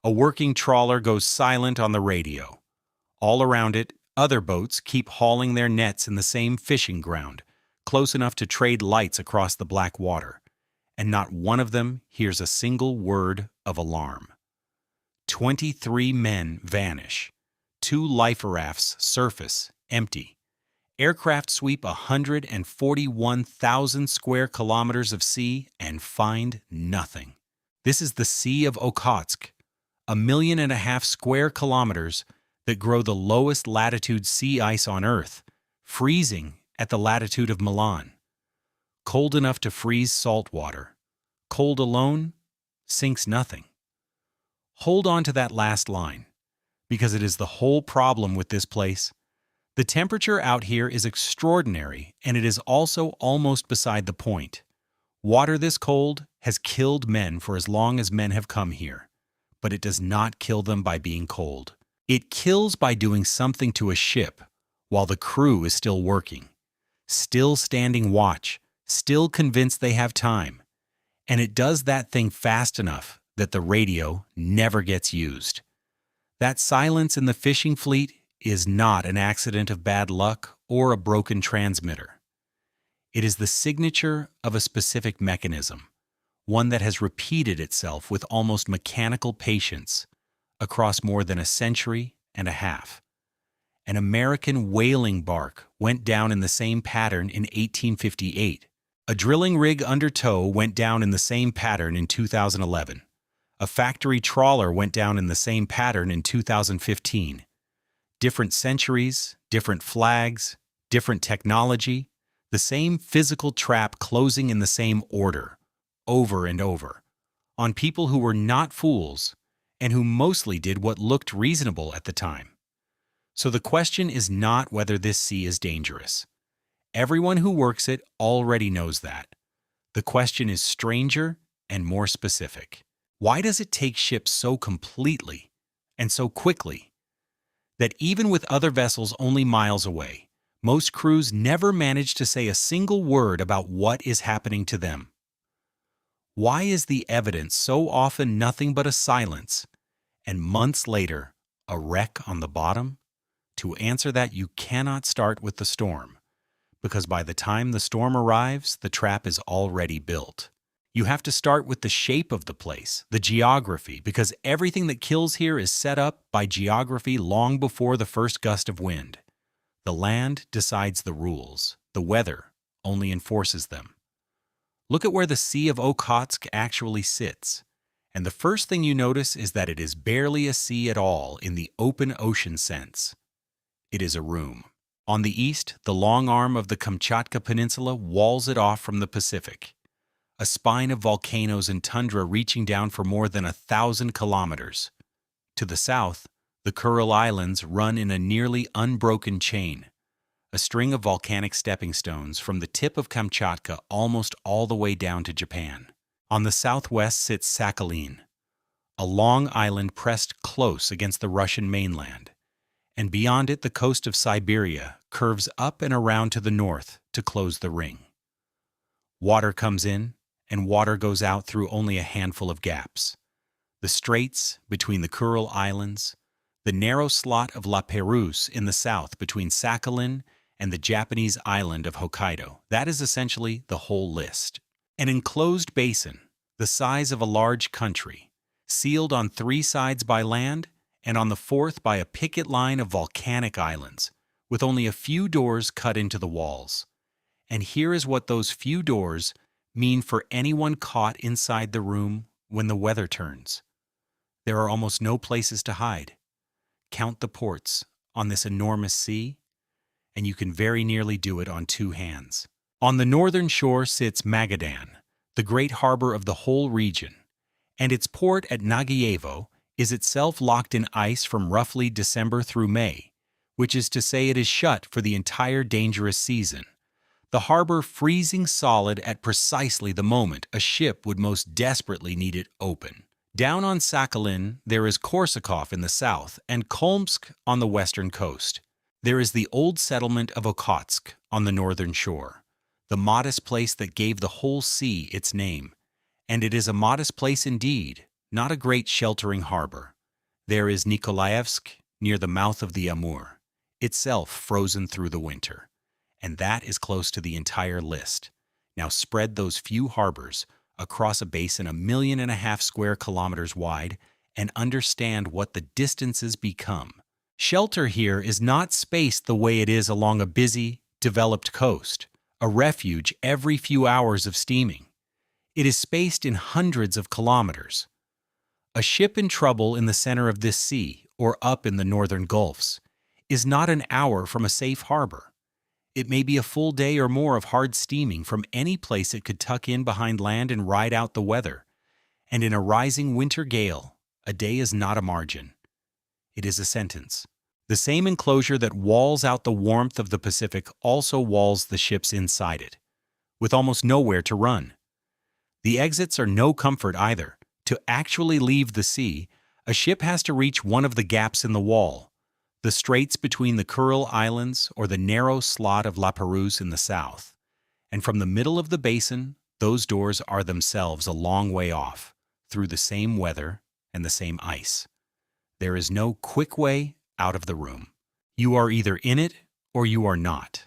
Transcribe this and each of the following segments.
A working trawler goes silent on the radio. All around it, other boats keep hauling their nets in the same fishing ground, close enough to trade lights across the black water, and not one of them hears a single word of alarm. 23 men vanish. 2 life rafts surface, empty. Aircraft sweep 141,000 square kilometers of sea and find nothing. This is the Sea of Okhotsk, 1.5 million square kilometers that grow the lowest latitude sea ice on Earth, freezing at the latitude of Milan. Cold enough to freeze salt water. Cold alone sinks nothing. Hold on to that last line, because it is the whole problem with this place. The temperature out here is extraordinary, and it is also almost beside the point. Water this cold has killed men for as long as men have come here, but it does not kill them by being cold. It kills by doing something to a ship while the crew is still working, still standing watch, still convinced they have time. And it does that thing fast enough that the radio never gets used. That silence in the fishing fleet is not an accident of bad luck or a broken transmitter. It is the signature of a specific mechanism, one that has repeated itself with almost mechanical patience across more than a century and a half. An American whaling bark went down in the same pattern in 1858. A drilling rig under tow went down in the same pattern in 2011. A factory trawler went down in the same pattern in 2015. Different centuries, different flags, different technology, the same physical trap closing in the same order, over and over, on people who were not fools and who mostly did what looked reasonable at the time. So the question is not whether this sea is dangerous. Everyone who works it already knows that. The question is stranger and more specific. Why does it take ships so completely and so quickly that even with other vessels only miles away, most crews never manage to say a single word about what is happening to them? Why is the evidence so often nothing but a silence, and months later, a wreck on the bottom? To answer that, you cannot start with the storm, because by the time the storm arrives, the trap is already built. You have to start with the shape of the place, the geography, because everything that kills here is set up by geography long before the first gust of wind. The land decides the rules. The weather only enforces them. Look at where the Sea of Okhotsk actually sits, and the first thing you notice is that it is barely a sea at all in the open ocean sense. It is a room. On the east, the long arm of the Kamchatka Peninsula walls it off from the Pacific. A spine of volcanoes and tundra reaching down for more than 1,000 kilometers. To the south, the Kuril Islands run in a nearly unbroken chain, a string of volcanic stepping stones from the tip of Kamchatka almost all the way down to Japan. On the southwest sits Sakhalin, a long island pressed close against the Russian mainland, and beyond it the coast of Siberia curves up and around to the north to close the ring. Water comes in, and water goes out through only a handful of gaps. The straits between the Kuril Islands, the narrow slot of La Pérouse in the south between Sakhalin and the Japanese island of Hokkaido. That is essentially the whole list. An enclosed basin, the size of a large country, sealed on 3 sides by land and on the 4th by a picket line of volcanic islands, with only a few doors cut into the walls. And here is what those few doors mean for anyone caught inside the room when the weather turns. There are almost no places to hide. Count the ports on this enormous sea, and you can very nearly do it on 2 hands. On the northern shore sits Magadan, the great harbor of the whole region, and its port at Nagayevo is itself locked in ice from roughly December through May, which is to say it is shut for the entire dangerous season. The harbor freezing solid at precisely the moment a ship would most desperately need it open. Down on Sakhalin, there is Korsakov in the south and Kolmsk on the western coast. There is the old settlement of Okhotsk on the northern shore, the modest place that gave the whole sea its name. And it is a modest place indeed, not a great sheltering harbor. There is Nikolaevsk, near the mouth of the Amur, itself frozen through the winter. And that is close to the entire list. Now spread those few harbors across a basin 1.5 million square kilometers wide and understand what the distances become. Shelter here is not spaced the way it is along a busy, developed coast, a refuge every few hours of steaming. It is spaced in hundreds of kilometers. A ship in trouble in the center of this sea or up in the northern gulfs is not an hour from a safe harbor. It may be a full day or more of hard steaming from any place it could tuck in behind land and ride out the weather. And in a rising winter gale, a day is not a margin. It is a sentence. The same enclosure that walls out the warmth of the Pacific also walls the ships inside it, with almost nowhere to run. The exits are no comfort either. To actually leave the sea, a ship has to reach one of the gaps in the wall, the straits between the Kuril Islands or the narrow slot of La Perouse in the south. And from the middle of the basin, those doors are themselves a long way off, through the same weather and the same ice. There is no quick way out of the room. You are either in it or you are not.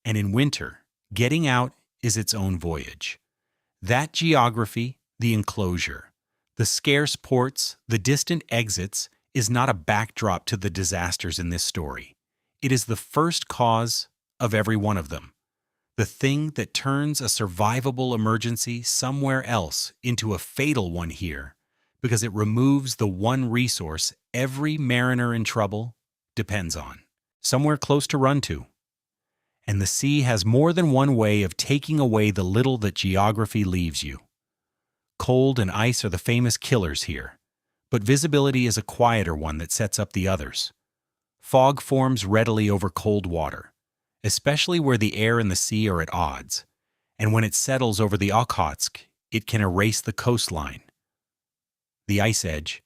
And in winter, getting out is its own voyage. That geography, the enclosure, the scarce ports, the distant exits, is not a backdrop to the disasters in this story. It is the first cause of every one of them. The thing that turns a survivable emergency somewhere else into a fatal one here, because it removes the one resource every mariner in trouble depends on, somewhere close to run to. And the sea has more than one way of taking away the little that geography leaves you. Cold and ice are the famous killers here, but visibility is a quieter one that sets up the others. Fog forms readily over cold water, especially where the air and the sea are at odds, and when it settles over the Okhotsk, it can erase the coastline, the ice edge,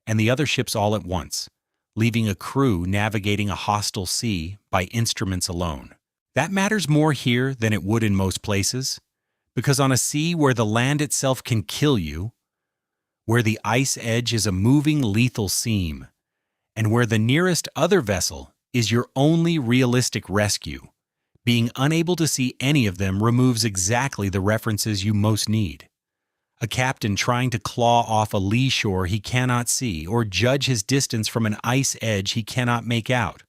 and the other ships all at once, leaving a crew navigating a hostile sea by instruments alone. That matters more here than it would in most places, because on a sea where the land itself can kill you, where the ice edge is a moving lethal seam, and where the nearest other vessel is your only realistic rescue, being unable to see any of them removes exactly the references you most need. A captain trying to claw off a lee shore he cannot see, or judge his distance from an ice edge he cannot make out,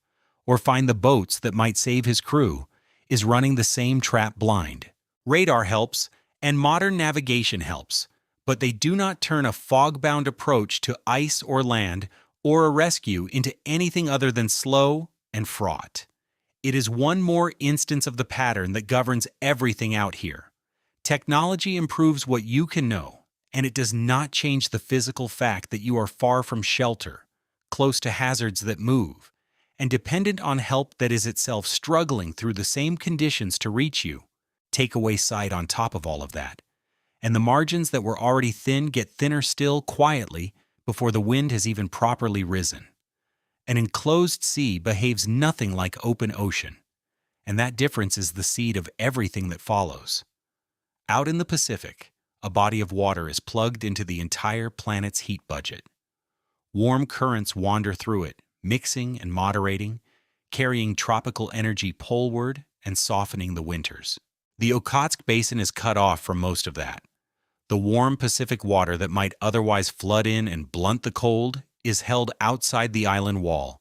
or find the boats that might save his crew, is running the same trap blind. Radar helps, and modern navigation helps, but they do not turn a fog-bound approach to ice or land or a rescue into anything other than slow and fraught. It is one more instance of the pattern that governs everything out here. Technology improves what you can know, and it does not change the physical fact that you are far from shelter, close to hazards that move, and dependent on help that is itself struggling through the same conditions to reach you. Take away sight on top of all of that, and the margins that were already thin get thinner still quietly before the wind has even properly risen. An enclosed sea behaves nothing like open ocean, and that difference is the seed of everything that follows. Out in the Pacific, a body of water is plugged into the entire planet's heat budget. Warm currents wander through it, mixing and moderating, carrying tropical energy poleward and softening the winters. The Okhotsk Basin is cut off from most of that. The warm Pacific water that might otherwise flood in and blunt the cold is held outside the island wall,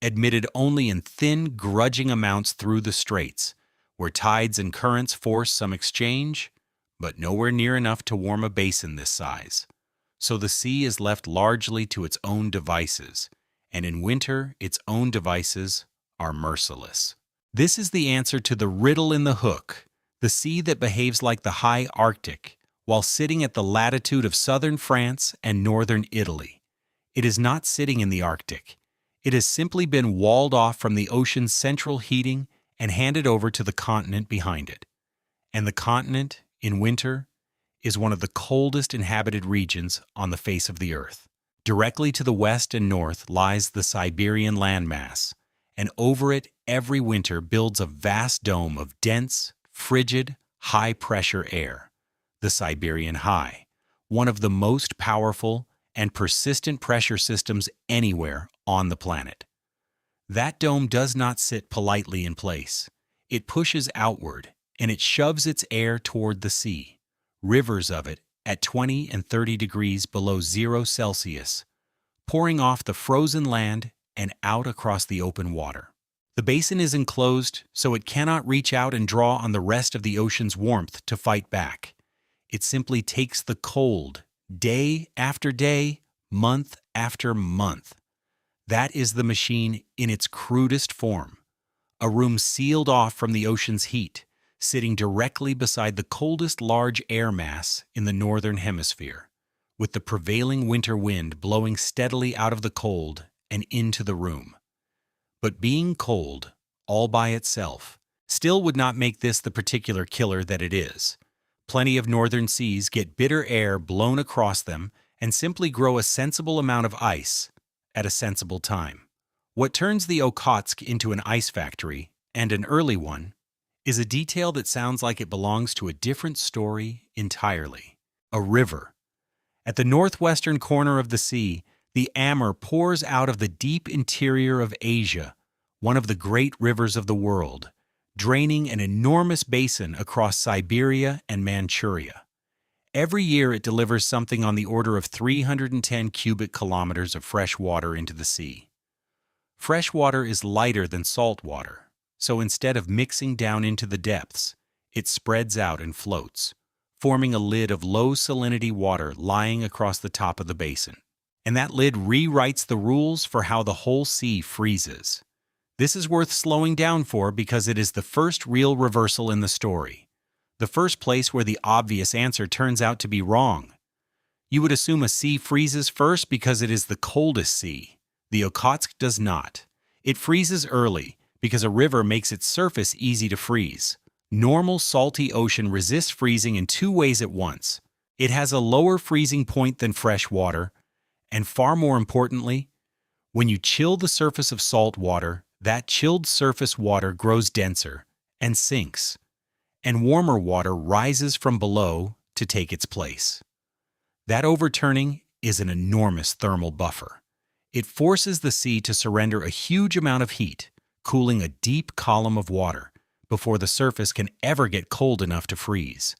admitted only in thin, grudging amounts through the straits, where tides and currents force some exchange, but nowhere near enough to warm a basin this size. So the sea is left largely to its own devices, and in winter its own devices are merciless. This is the answer to the riddle in the hook, the sea that behaves like the high Arctic, while sitting at the latitude of southern France and northern Italy. It is not sitting in the Arctic. It has simply been walled off from the ocean's central heating and handed over to the continent behind it. And the continent, in winter, is one of the coldest inhabited regions on the face of the earth. Directly to the west and north lies the Siberian landmass, and over it every winter builds a vast dome of dense, frigid, high-pressure air, the Siberian High, one of the most powerful and persistent pressure systems anywhere on the planet. That dome does not sit politely in place. It pushes outward, and it shoves its air toward the sea, rivers of it at 20 and 30 degrees below 0°C, pouring off the frozen land and out across the open water. The basin is enclosed, so it cannot reach out and draw on the rest of the ocean's warmth to fight back. It simply takes the cold, day after day, month after month. That is the machine in its crudest form. A room sealed off from the ocean's heat, sitting directly beside the coldest large air mass in the northern hemisphere, with the prevailing winter wind blowing steadily out of the cold and into the room. But being cold, all by itself, still would not make this the particular killer that it is. Plenty of northern seas get bitter air blown across them and simply grow a sensible amount of ice at a sensible time. What turns the Okhotsk into an ice factory, and an early one, is a detail that sounds like it belongs to a different story entirely. A river. At the northwestern corner of the sea, the Amur pours out of the deep interior of Asia, one of the great rivers of the world, draining an enormous basin across Siberia and Manchuria. Every year it delivers something on the order of 310 cubic kilometers of fresh water into the sea. Fresh water is lighter than salt water, so instead of mixing down into the depths, it spreads out and floats, forming a lid of low salinity water lying across the top of the basin. And that lid rewrites the rules for how the whole sea freezes. This is worth slowing down for because it is the first real reversal in the story. The first place where the obvious answer turns out to be wrong. You would assume a sea freezes first because it is the coldest sea. The Okhotsk does not. It freezes early because a river makes its surface easy to freeze. Normal salty ocean resists freezing in two ways at once. It has a lower freezing point than fresh water, and far more importantly, when you chill the surface of salt water, that chilled surface water grows denser and sinks, and warmer water rises from below to take its place. That overturning is an enormous thermal buffer. It forces the sea to surrender a huge amount of heat, cooling a deep column of water before the surface can ever get cold enough to freeze.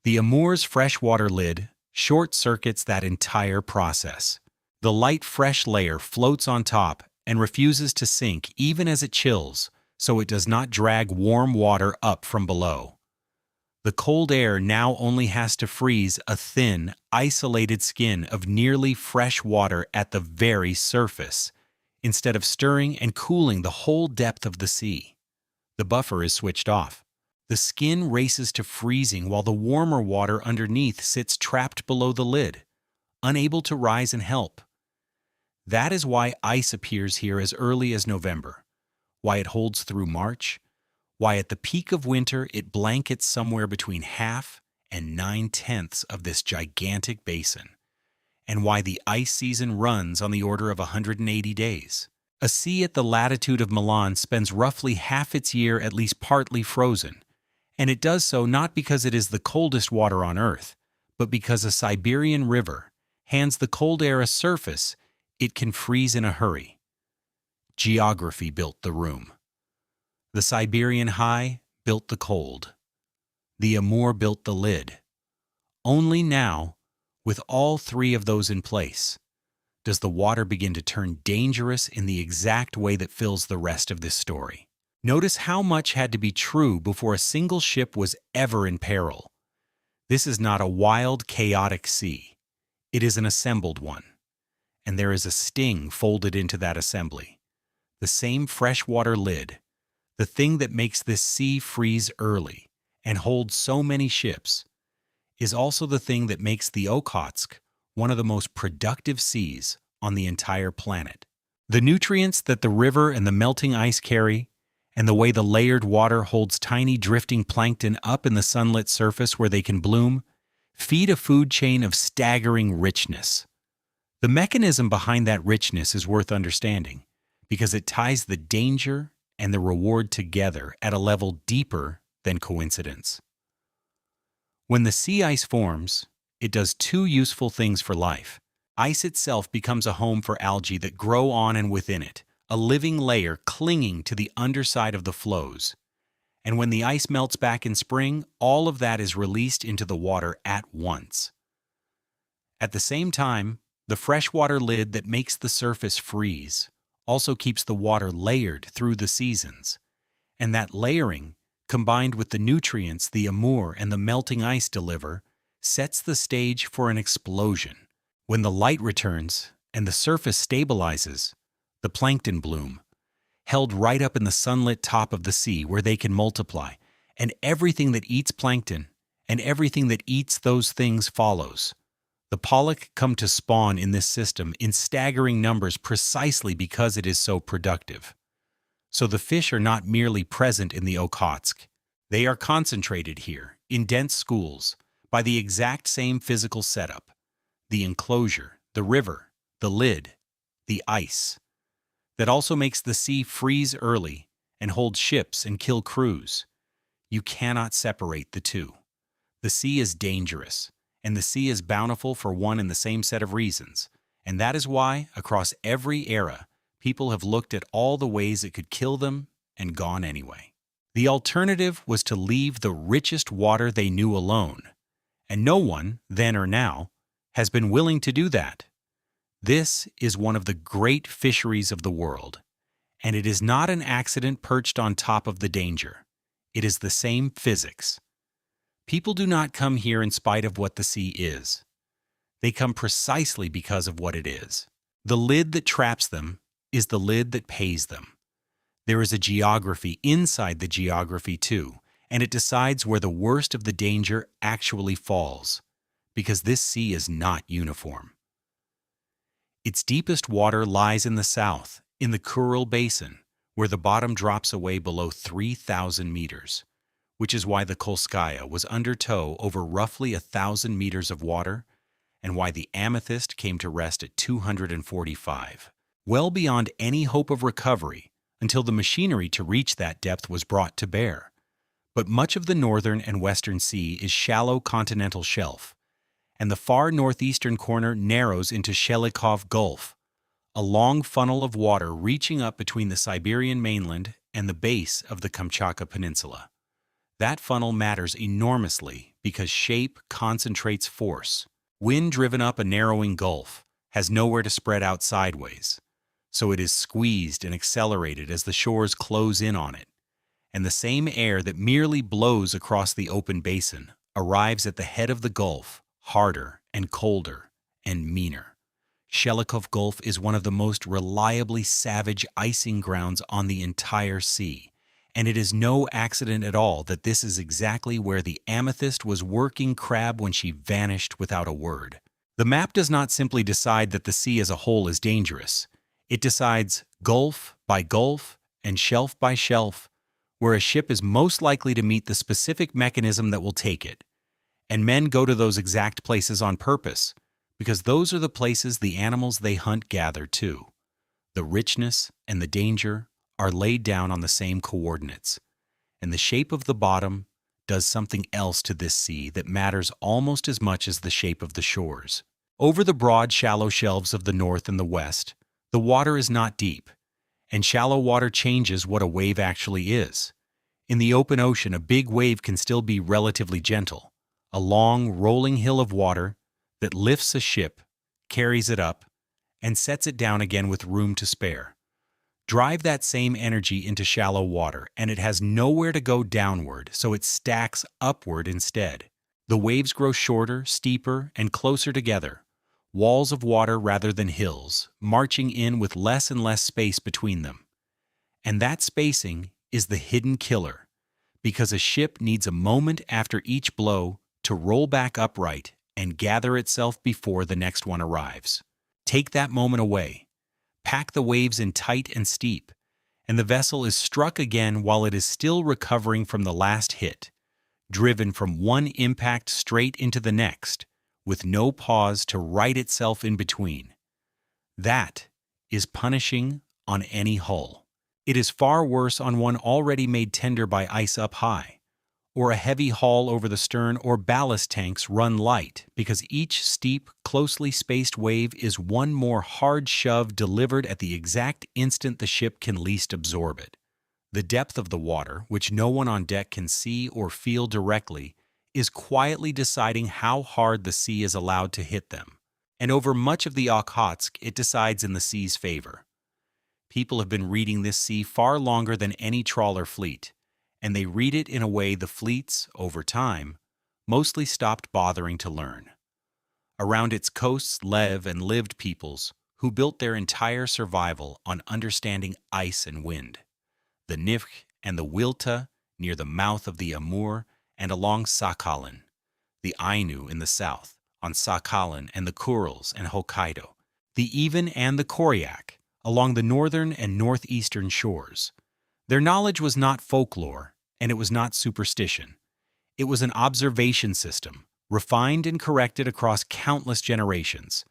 The Amur's freshwater lid short-circuits that entire process. The light fresh layer floats on top and refuses to sink even as it chills, so it does not drag warm water up from below. The cold air now only has to freeze a thin, isolated skin of nearly fresh water at the very surface, instead of stirring and cooling the whole depth of the sea. The buffer is switched off. The skin races to freezing while the warmer water underneath sits trapped below the lid, unable to rise and help. That is why ice appears here as early as November, why it holds through March, why at the peak of winter it blankets somewhere between 1/2 and 9/10 of this gigantic basin, and why the ice season runs on the order of 180 days. A sea at the latitude of Milan spends roughly half its year at least partly frozen, and it does so not because it is the coldest water on Earth, but because a Siberian river hands the cold air a surface it can freeze in a hurry. Geography built the room. The Siberian high built the cold. The Amur built the lid. Only now, with all three of those in place, does the water begin to turn dangerous in the exact way that fills the rest of this story. Notice how much had to be true before a single ship was ever in peril. This is not a wild, chaotic sea. It is an assembled one. And there is a sting folded into that assembly. The same freshwater lid, the thing that makes this sea freeze early and hold so many ships, is also the thing that makes the Okhotsk one of the most productive seas on the entire planet. The nutrients that the river and the melting ice carry, and the way the layered water holds tiny drifting plankton up in the sunlit surface where they can bloom, feed a food chain of staggering richness. The mechanism behind that richness is worth understanding because it ties the danger and the reward together at a level deeper than coincidence. When the sea ice forms, it does two useful things for life. Ice itself becomes a home for algae that grow on and within it, a living layer clinging to the underside of the floes. And when the ice melts back in spring, all of that is released into the water at once. At the same time, the freshwater lid that makes the surface freeze also keeps the water layered through the seasons. And that layering, combined with the nutrients the amur and the melting ice deliver, sets the stage for an explosion. When the light returns and the surface stabilizes, the plankton bloom, held right up in the sunlit top of the sea where they can multiply, and everything that eats plankton and everything that eats those things follows. The pollock come to spawn in this system in staggering numbers precisely because it is so productive. So the fish are not merely present in the Okhotsk. They are concentrated here, in dense schools, by the exact same physical setup: the enclosure, the river, the lid, the ice. That also makes the sea freeze early and hold ships and kill crews. You cannot separate the two. The sea is dangerous, and the sea is bountiful for one and the same set of reasons, and that is why, across every era, people have looked at all the ways it could kill them and gone anyway. The alternative was to leave the richest water they knew alone, and no one, then or now, has been willing to do that. This is one of the great fisheries of the world, and it is not an accident perched on top of the danger. It is the same physics. People do not come here in spite of what the sea is. They come precisely because of what it is. The lid that traps them is the lid that pays them. There is a geography inside the geography too, and it decides where the worst of the danger actually falls, because this sea is not uniform. Its deepest water lies in the south, in the Kuril Basin, where the bottom drops away below 3,000 meters, which is why the Kolskaya was under tow over roughly 1,000 meters of water, and why the Amethyst came to rest at 245, well beyond any hope of recovery until the machinery to reach that depth was brought to bear. But much of the northern and western sea is shallow continental shelf, and the far northeastern corner narrows into Shelikov Gulf, a long funnel of water reaching up between the Siberian mainland and the base of the Kamchatka Peninsula. That funnel matters enormously because shape concentrates force. Wind driven up a narrowing gulf has nowhere to spread out sideways, so it is squeezed and accelerated as the shores close in on it, and the same air that merely blows across the open basin arrives at the head of the gulf, harder and colder and meaner. Shelikov Gulf is one of the most reliably savage icing grounds on the entire sea, and it is no accident at all that this is exactly where the Amethyst was working crab when she vanished without a word. The map does not simply decide that the sea as a whole is dangerous. It decides gulf by gulf and shelf by shelf where a ship is most likely to meet the specific mechanism that will take it. And men go to those exact places on purpose, because those are the places the animals they hunt gather too. The richness and the danger are laid down on the same coordinates, and the shape of the bottom does something else to this sea that matters almost as much as the shape of the shores. Over the broad, shallow shelves of the north and the west, the water is not deep, and shallow water changes what a wave actually is. In the open ocean, a big wave can still be relatively gentle, a long, rolling hill of water that lifts a ship, carries it up, and sets it down again with room to spare. Drive that same energy into shallow water, and it has nowhere to go downward, so it stacks upward instead. The waves grow shorter, steeper, and closer together, walls of water rather than hills, marching in with less and less space between them. And that spacing is the hidden killer, because a ship needs a moment after each blow to roll back upright and gather itself before the next one arrives. Take that moment away. Pack the waves in tight and steep, and the vessel is struck again while it is still recovering from the last hit, driven from one impact straight into the next, with no pause to right itself in between. That is punishing on any hull. It is far worse on one already made tender by ice up high, or a heavy haul over the stern or ballast tanks run light because each steep, closely spaced wave is one more hard shove delivered at the exact instant the ship can least absorb it. The depth of the water, which no one on deck can see or feel directly, is quietly deciding how hard the sea is allowed to hit them. And over much of the Okhotsk, it decides in the sea's favor. People have been reading this sea far longer than any trawler fleet, and they read it in a way the fleets, over time, mostly stopped bothering to learn. Around its coasts lived peoples who built their entire survival on understanding ice and wind. The Nivkh and the Wilta near the mouth of the Amur and along Sakhalin, the Ainu in the south, on Sakhalin and the Kurils and Hokkaido, the Even and the Koryak, along the northern and northeastern shores. Their knowledge was not folklore, and it was not superstition. It was an observation system, refined and corrected across countless generations,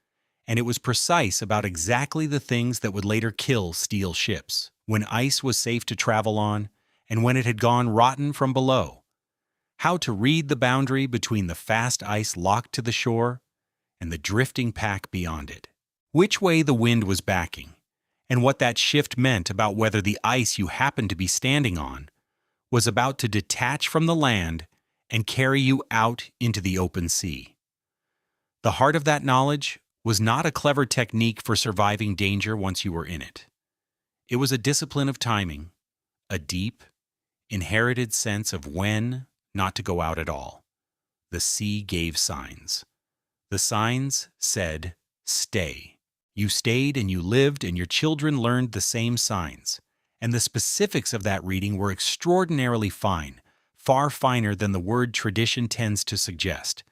and it was precise about exactly the things that would later kill steel ships, when ice was safe to travel on, and when it had gone rotten from below. How to read the boundary between the fast ice locked to the shore and the drifting pack beyond it. Which way the wind was backing, and what that shift meant about whether the ice you happened to be standing on was about to detach from the land and carry you out into the open sea. The heart of that knowledge was not a clever technique for surviving danger once you were in it. It was a discipline of timing, a deep, inherited sense of when not to go out at all. The sea gave signs. The signs said, stay. You stayed and you lived, and your children learned the same signs. And the specifics of that reading were extraordinarily fine, far finer than the word tradition tends to suggest.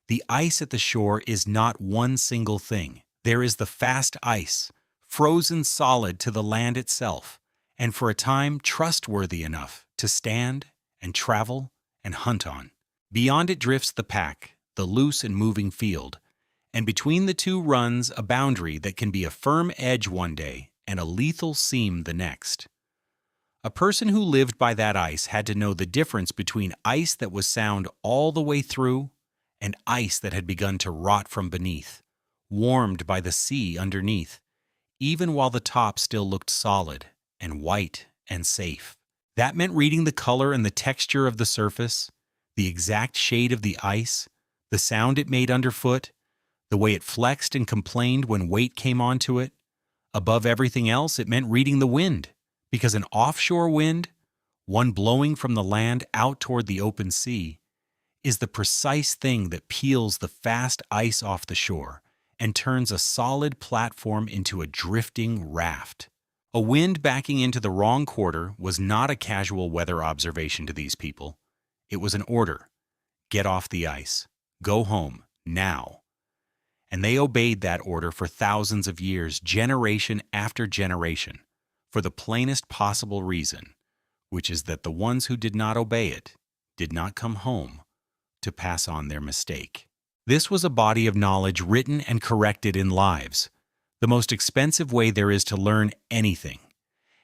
The ice at the shore is not one single thing. There is the fast ice, frozen solid to the land itself, and for a time trustworthy enough to stand and travel and hunt on. Beyond it drifts the pack, the loose and moving field, and between the two runs a boundary that can be a firm edge one day and a lethal seam the next. A person who lived by that ice had to know the difference between ice that was sound all the way through and ice that had begun to rot from beneath, warmed by the sea underneath, even while the top still looked solid and white and safe. That meant reading the color and the texture of the surface, the exact shade of the ice, the sound it made underfoot, the way it flexed and complained when weight came onto it. Above everything else, it meant reading the wind, because an offshore wind, one blowing from the land out toward the open sea, is the precise thing that peels the fast ice off the shore and turns a solid platform into a drifting raft. A wind backing into the wrong quarter was not a casual weather observation to these people. It was an order. Get off the ice. Go home, now. And they obeyed that order for thousands of years, generation after generation, for the plainest possible reason, which is that the ones who did not obey it did not come home to pass on their mistake. This was a body of knowledge written and corrected in lives, the most expensive way there is to learn anything.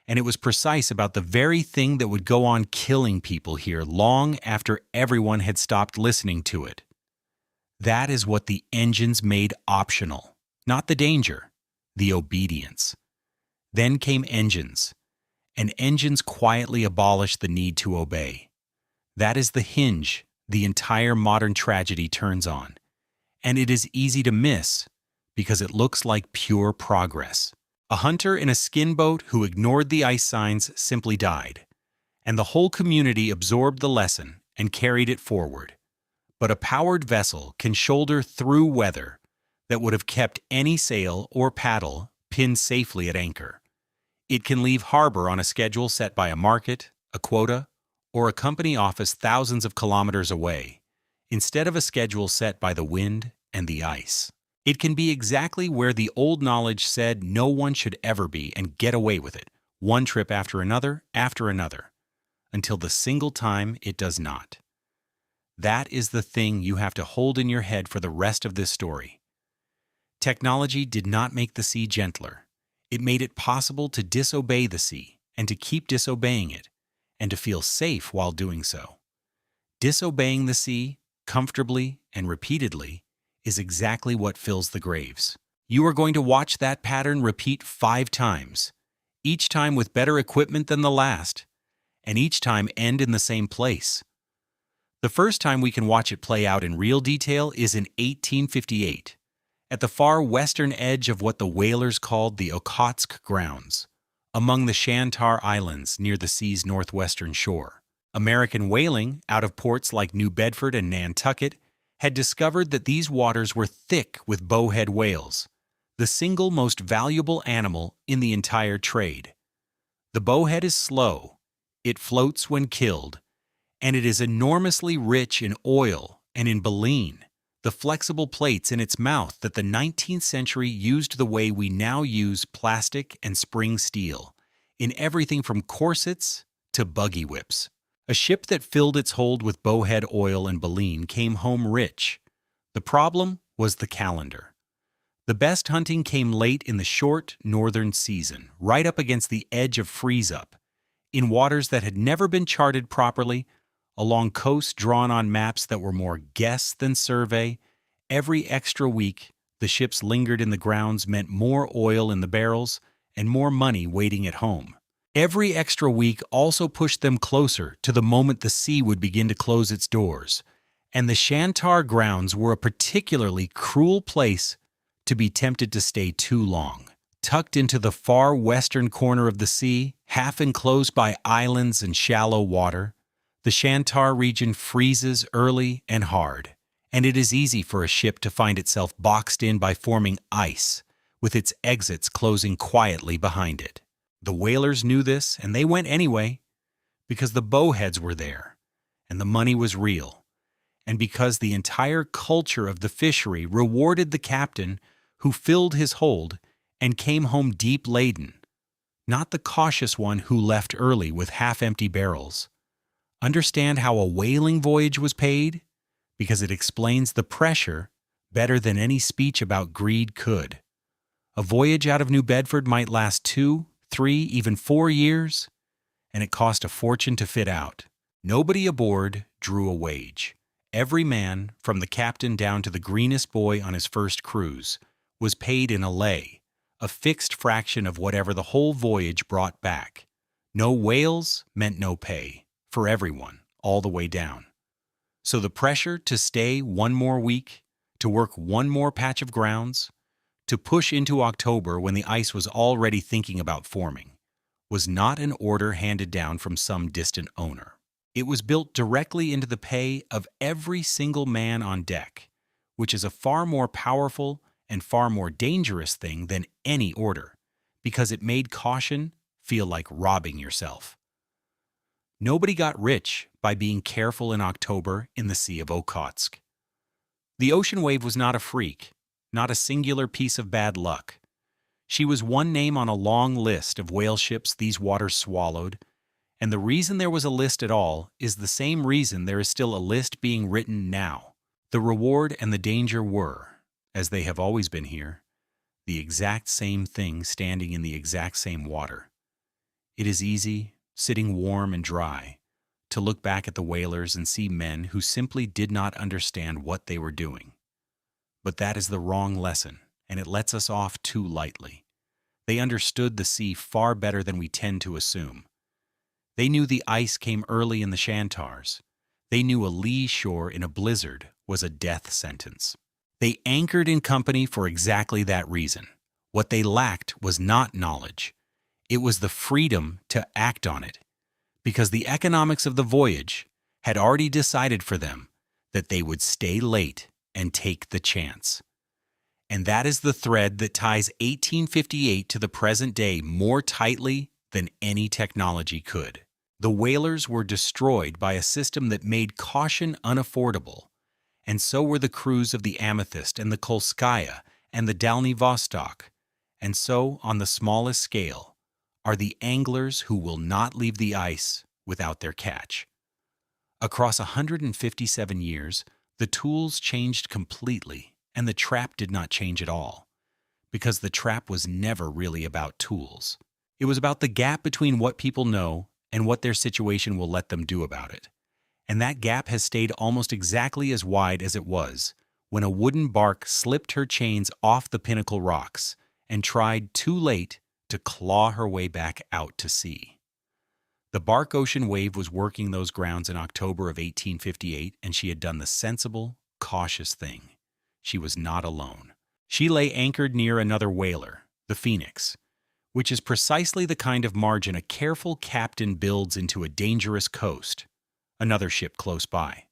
And it was precise about the very thing that would go on killing people here long after everyone had stopped listening to it. That is what the engines made optional, not the danger, the obedience. Then came engines, and engines quietly abolished the need to obey. That is the hinge the entire modern tragedy turns on, and it is easy to miss because it looks like pure progress. A hunter in a skin boat who ignored the ice signs simply died, and the whole community absorbed the lesson and carried it forward. But a powered vessel can shoulder through weather that would have kept any sail or paddle pinned safely at anchor. It can leave harbor on a schedule set by a market, a quota, or a company office thousands of kilometers away, instead of a schedule set by the wind and the ice. It can be exactly where the old knowledge said no one should ever be and get away with it, one trip after another, until the single time it does not. That is the thing you have to hold in your head for the rest of this story. Technology did not make the sea gentler. It made it possible to disobey the sea and to keep disobeying it, and to feel safe while doing so. Disobeying the sea, comfortably and repeatedly, is exactly what fills the graves. You are going to watch that pattern repeat 5 times, each time with better equipment than the last, and each time end in the same place. The first time we can watch it play out in real detail is in 1858, at the far western edge of what the whalers called the Okhotsk grounds, among the Shantar Islands near the sea's northwestern shore. American whaling, out of ports like New Bedford and Nantucket, had discovered that these waters were thick with bowhead whales, the single most valuable animal in the entire trade. The bowhead is slow, it floats when killed, and it is enormously rich in oil and in baleen, the flexible plates in its mouth that the 19th century used the way we now use plastic and spring steel, in everything from corsets to buggy whips. A ship that filled its hold with bowhead oil and baleen came home rich. The problem was the calendar. The best hunting came late in the short northern season, right up against the edge of freeze-up, in waters that had never been charted properly, along coasts drawn on maps that were more guess than survey. Every extra week, the ships lingered in the grounds meant more oil in the barrels and more money waiting at home. Every extra week also pushed them closer to the moment the sea would begin to close its doors, and the Shantar grounds were a particularly cruel place to be tempted to stay too long. Tucked into the far western corner of the sea, half enclosed by islands and shallow water, the Shantar region freezes early and hard, and it is easy for a ship to find itself boxed in by forming ice, with its exits closing quietly behind it. The whalers knew this, and they went anyway, because the bowheads were there, and the money was real, and because the entire culture of the fishery rewarded the captain who filled his hold and came home deep laden, not the cautious one who left early with half-empty barrels. Understand how a whaling voyage was paid? Because it explains the pressure better than any speech about greed could. A voyage out of New Bedford might last 2, 3, even 4 years, and it cost a fortune to fit out. Nobody aboard drew a wage. Every man, from the captain down to the greenest boy on his first cruise, was paid in a lay, a fixed fraction of whatever the whole voyage brought back. No whales meant no pay, for everyone, all the way down. So the pressure to stay one more week, to work one more patch of grounds, to push into October when the ice was already thinking about forming, was not an order handed down from some distant owner. It was built directly into the pay of every single man on deck, which is a far more powerful and far more dangerous thing than any order, because it made caution feel like robbing yourself. Nobody got rich by being careful in October in the Sea of Okhotsk. The ocean wave was not a freak, not a singular piece of bad luck. She was one name on a long list of whale ships these waters swallowed, and the reason there was a list at all is the same reason there is still a list being written now. The reward and the danger were, as they have always been here, the exact same thing standing in the exact same water. It is easy, sitting warm and dry, to look back at the whalers and see men who simply did not understand what they were doing. But that is the wrong lesson, and it lets us off too lightly. They understood the sea far better than we tend to assume. They knew the ice came early in the Shantars. They knew a lee shore in a blizzard was a death sentence. They anchored in company for exactly that reason. What they lacked was not knowledge. It was the freedom to act on it, because the economics of the voyage had already decided for them that they would stay late and take the chance. And that is the thread that ties 1858 to the present day more tightly than any technology could. The whalers were destroyed by a system that made caution unaffordable, and so were the crews of the Amethyst and the Kolskaya and the Dalny Vostok, and so, on the smallest scale, are the anglers who will not leave the ice without their catch. Across 157 years, the tools changed completely, and the trap did not change at all, because the trap was never really about tools. It was about the gap between what people know and what their situation will let them do about it. And that gap has stayed almost exactly as wide as it was when a wooden bark slipped her chains off the pinnacle rocks and tried too late to claw her way back out to sea. The bark ocean wave was working those grounds in October of 1858, and she had done the sensible, cautious thing. She was not alone. She lay anchored near another whaler, the Phoenix, which is precisely the kind of margin a careful captain builds into a dangerous coast. Another ship close by,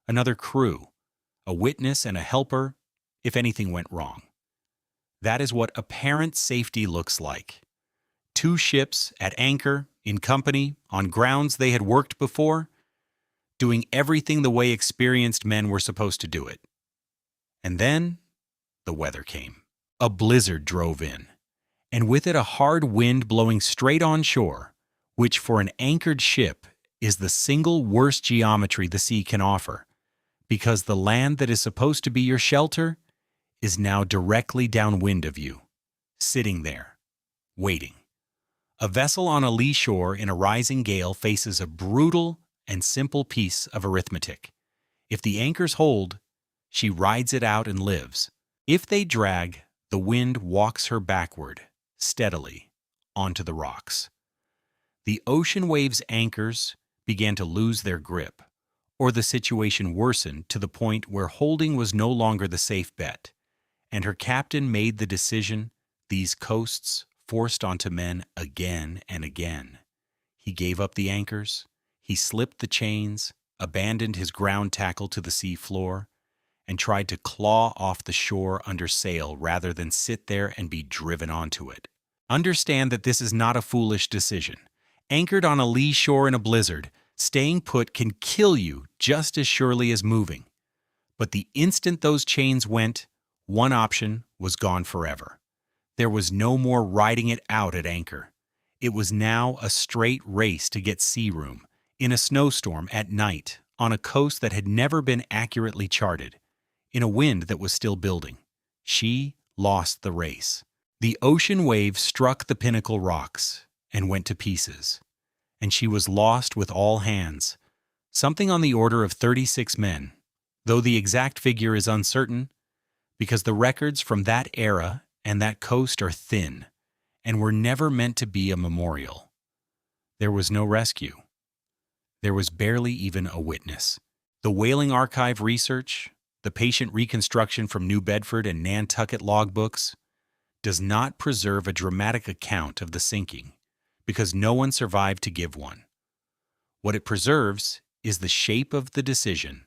another crew, a witness and a helper if anything went wrong. That is what apparent safety looks like. Two ships at anchor, in company, on grounds they had worked before, doing everything the way experienced men were supposed to do it. And then the weather came. A blizzard drove in, and with it a hard wind blowing straight on shore, which for an anchored ship is the single worst geometry the sea can offer, because the land that is supposed to be your shelter is now directly downwind of you, sitting there, waiting. A vessel on a lee shore in a rising gale faces a brutal and simple piece of arithmetic. If the anchors hold, she rides it out and lives. If they drag, the wind walks her backward, steadily, onto the rocks. The ocean wave's anchors began to lose their grip, or the situation worsened to the point where holding was no longer the safe bet, and her captain made the decision these coasts forced onto men again and again. He gave up the anchors, he slipped the chains, abandoned his ground tackle to the sea floor, and tried to claw off the shore under sail rather than sit there and be driven onto it. Understand that this is not a foolish decision. Anchored on a lee shore in a blizzard, staying put can kill you just as surely as moving. But the instant those chains went, one option was gone forever. There was no more riding it out at anchor. It was now a straight race to get sea room, in a snowstorm at night, on a coast that had never been accurately charted, in a wind that was still building. She lost the race. The ocean wave struck the pinnacle rocks and went to pieces, and she was lost with all hands, something on the order of 36 men, though the exact figure is uncertain, because the records from that era and that coast are thin, and were never meant to be a memorial. There was no rescue. There was barely even a witness. The Whaling Archive research, the patient reconstruction from New Bedford and Nantucket logbooks, does not preserve a dramatic account of the sinking, because no one survived to give one. What it preserves is the shape of the decision,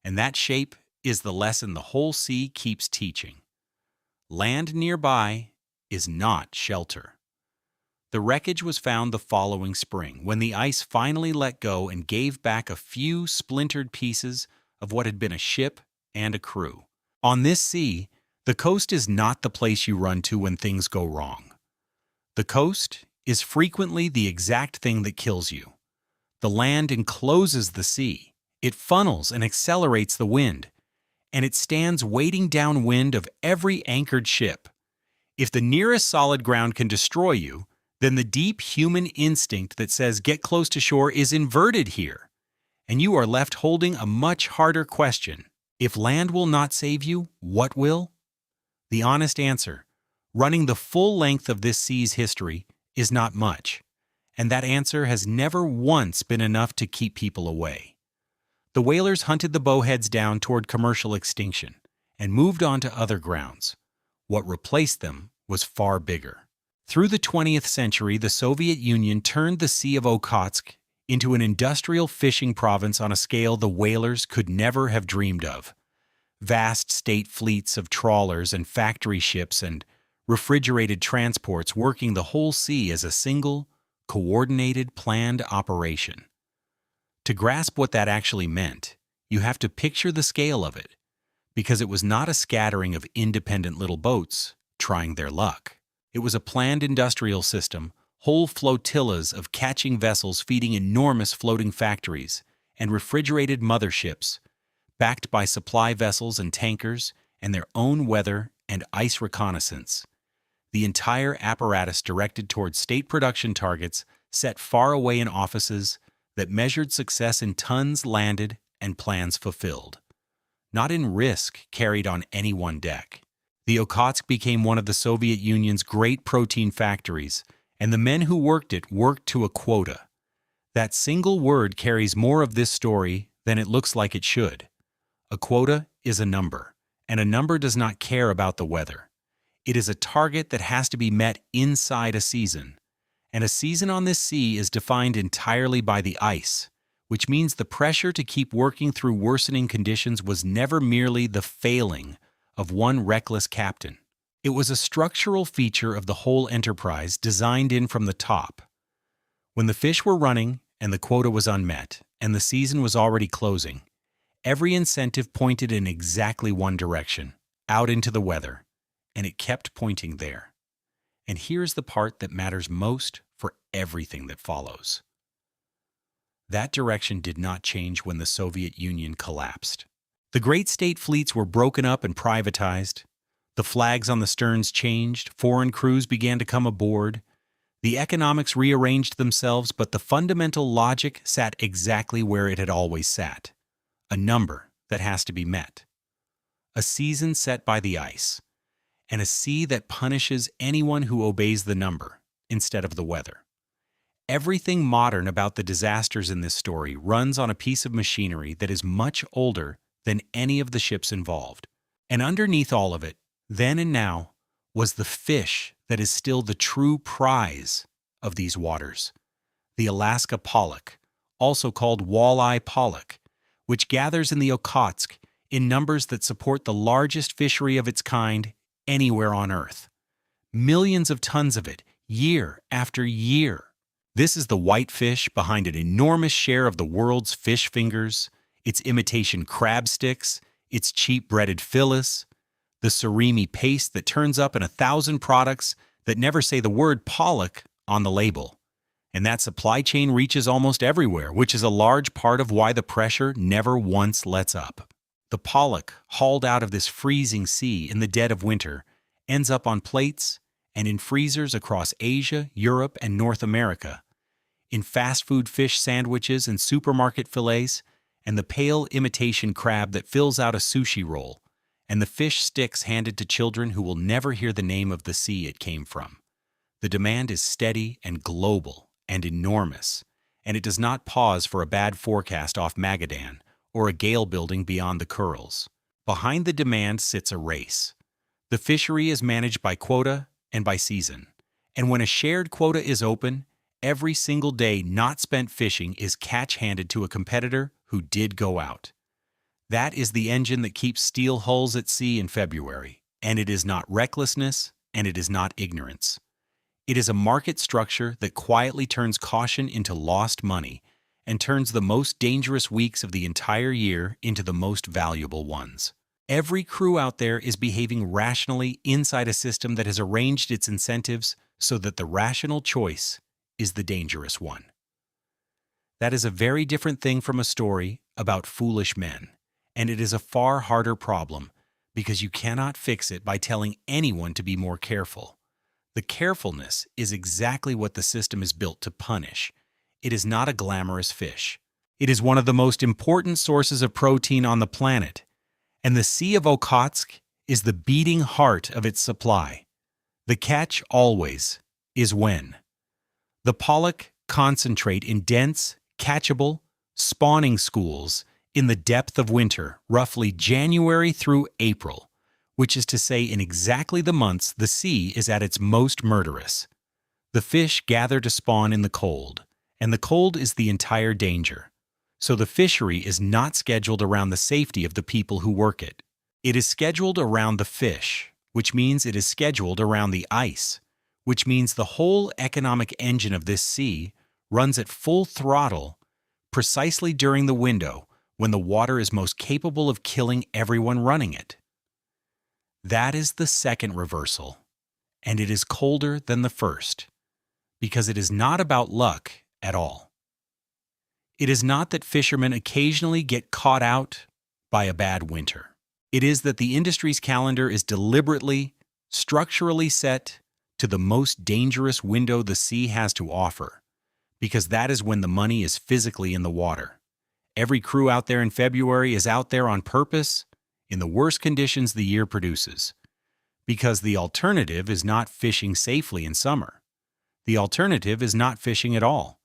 and that shape is the lesson the whole sea keeps teaching. Land nearby is not shelter. The wreckage was found the following spring, when the ice finally let go and gave back a few splintered pieces of what had been a ship and a crew. On this sea, the coast is not the place you run to when things go wrong. The coast is frequently the exact thing that kills you. The land encloses the sea. It funnels and accelerates the wind, and it stands waiting downwind of every anchored ship. If the nearest solid ground can destroy you, then the deep human instinct that says get close to shore is inverted here, and you are left holding a much harder question. If land will not save you, what will? The honest answer, running the full length of this sea's history, is not much, and that answer has never once been enough to keep people away. The whalers hunted the bowheads down toward commercial extinction and moved on to other grounds. What replaced them was far bigger. Through the 20th century, the Soviet Union turned the Sea of Okhotsk into an industrial fishing province on a scale the whalers could never have dreamed of. Vast state fleets of trawlers and factory ships and refrigerated transports working the whole sea as a single, coordinated, planned operation. To grasp what that actually meant, you have to picture the scale of it, because it was not a scattering of independent little boats trying their luck. It was a planned industrial system, whole flotillas of catching vessels feeding enormous floating factories and refrigerated motherships, backed by supply vessels and tankers and their own weather and ice reconnaissance. The entire apparatus directed towards state production targets set far away in offices, that measured success in tons landed and plans fulfilled, not in risk carried on any one deck. The Okhotsk became one of the Soviet Union's great protein factories, and the men who worked it worked to a quota. That single word carries more of this story than it looks like it should. A quota is a number, and a number does not care about the weather. It is a target that has to be met inside a season, and a season on this sea is defined entirely by the ice, which means the pressure to keep working through worsening conditions was never merely the failing of one reckless captain. It was a structural feature of the whole enterprise designed in from the top. When the fish were running and the quota was unmet and the season was already closing, every incentive pointed in exactly one direction, out into the weather, and it kept pointing there. And here's the part that matters most for everything that follows. That direction did not change when the Soviet Union collapsed. The great state fleets were broken up and privatized. The flags on the sterns changed, foreign crews began to come aboard. The economics rearranged themselves, but the fundamental logic sat exactly where it had always sat. A number that has to be met. A season set by the ice, and a sea that punishes anyone who obeys the number instead of the weather. Everything modern about the disasters in this story runs on a piece of machinery that is much older than any of the ships involved. And underneath all of it, then and now, was the fish that is still the true prize of these waters. The Alaska pollock, also called walleye pollock, which gathers in the Okhotsk in numbers that support the largest fishery of its kind anywhere on Earth. Millions of tons of it, year after year. This is the whitefish behind an enormous share of the world's fish fingers, its imitation crab sticks, its cheap breaded phyllis, the surimi paste that turns up in 1,000 products that never say the word pollock on the label. And that supply chain reaches almost everywhere, which is a large part of why the pressure never once lets up. The pollock, hauled out of this freezing sea in the dead of winter, ends up on plates and in freezers across Asia, Europe, and North America, in fast food fish sandwiches and supermarket fillets, and the pale imitation crab that fills out a sushi roll, and the fish sticks handed to children who will never hear the name of the sea it came from. The demand is steady and global and enormous, and it does not pause for a bad forecast off Magadan or a gale building beyond the Kurils. Behind the demand sits a race. The fishery is managed by quota and by season, and when a shared quota is open, every single day not spent fishing is catch-handed to a competitor who did go out. That is the engine that keeps steel hulls at sea in February, and it is not recklessness, and it is not ignorance. It is a market structure that quietly turns caution into lost money and turns the most dangerous weeks of the entire year into the most valuable ones. Every crew out there is behaving rationally inside a system that has arranged its incentives so that the rational choice is the dangerous one. That is a very different thing from a story about foolish men, and it is a far harder problem because you cannot fix it by telling anyone to be more careful. The carefulness is exactly what the system is built to punish. It is not a glamorous fish. It is one of the most important sources of protein on the planet, and the Sea of Okhotsk is the beating heart of its supply. The catch always is when. The pollock concentrate in dense, catchable, spawning schools in the depth of winter, roughly January through April, which is to say in exactly the months the sea is at its most murderous. The fish gather to spawn in the cold, and the cold is the entire danger. So the fishery is not scheduled around the safety of the people who work it. It is scheduled around the fish, which means it is scheduled around the ice, which means the whole economic engine of this sea runs at full throttle precisely during the window when the water is most capable of killing everyone running it. That is the second reversal, and it is colder than the first, because it is not about luck at all. It is not that fishermen occasionally get caught out by a bad winter. It is that the industry's calendar is deliberately, structurally set to the most dangerous window the sea has to offer, because that is when the money is physically in the water. Every crew out there in February is out there on purpose, in the worst conditions the year produces, because the alternative is not fishing safely in summer. The alternative is not fishing at all.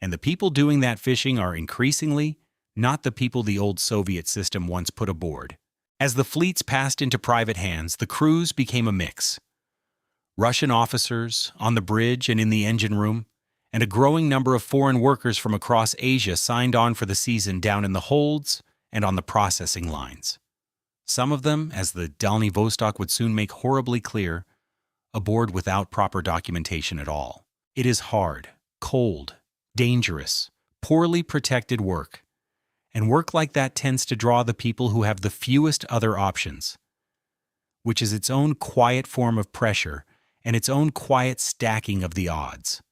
And the people doing that fishing are increasingly not the people the old Soviet system once put aboard. As the fleets passed into private hands, the crews became a mix. Russian officers on the bridge and in the engine room, and a growing number of foreign workers from across Asia signed on for the season down in the holds and on the processing lines. Some of them, as the Dalny Vostok would soon make horribly clear, aboard without proper documentation at all. It is hard, cold, dangerous, poorly protected work, and work like that tends to draw the people who have the fewest other options, which is its own quiet form of pressure and its own quiet stacking of the odds.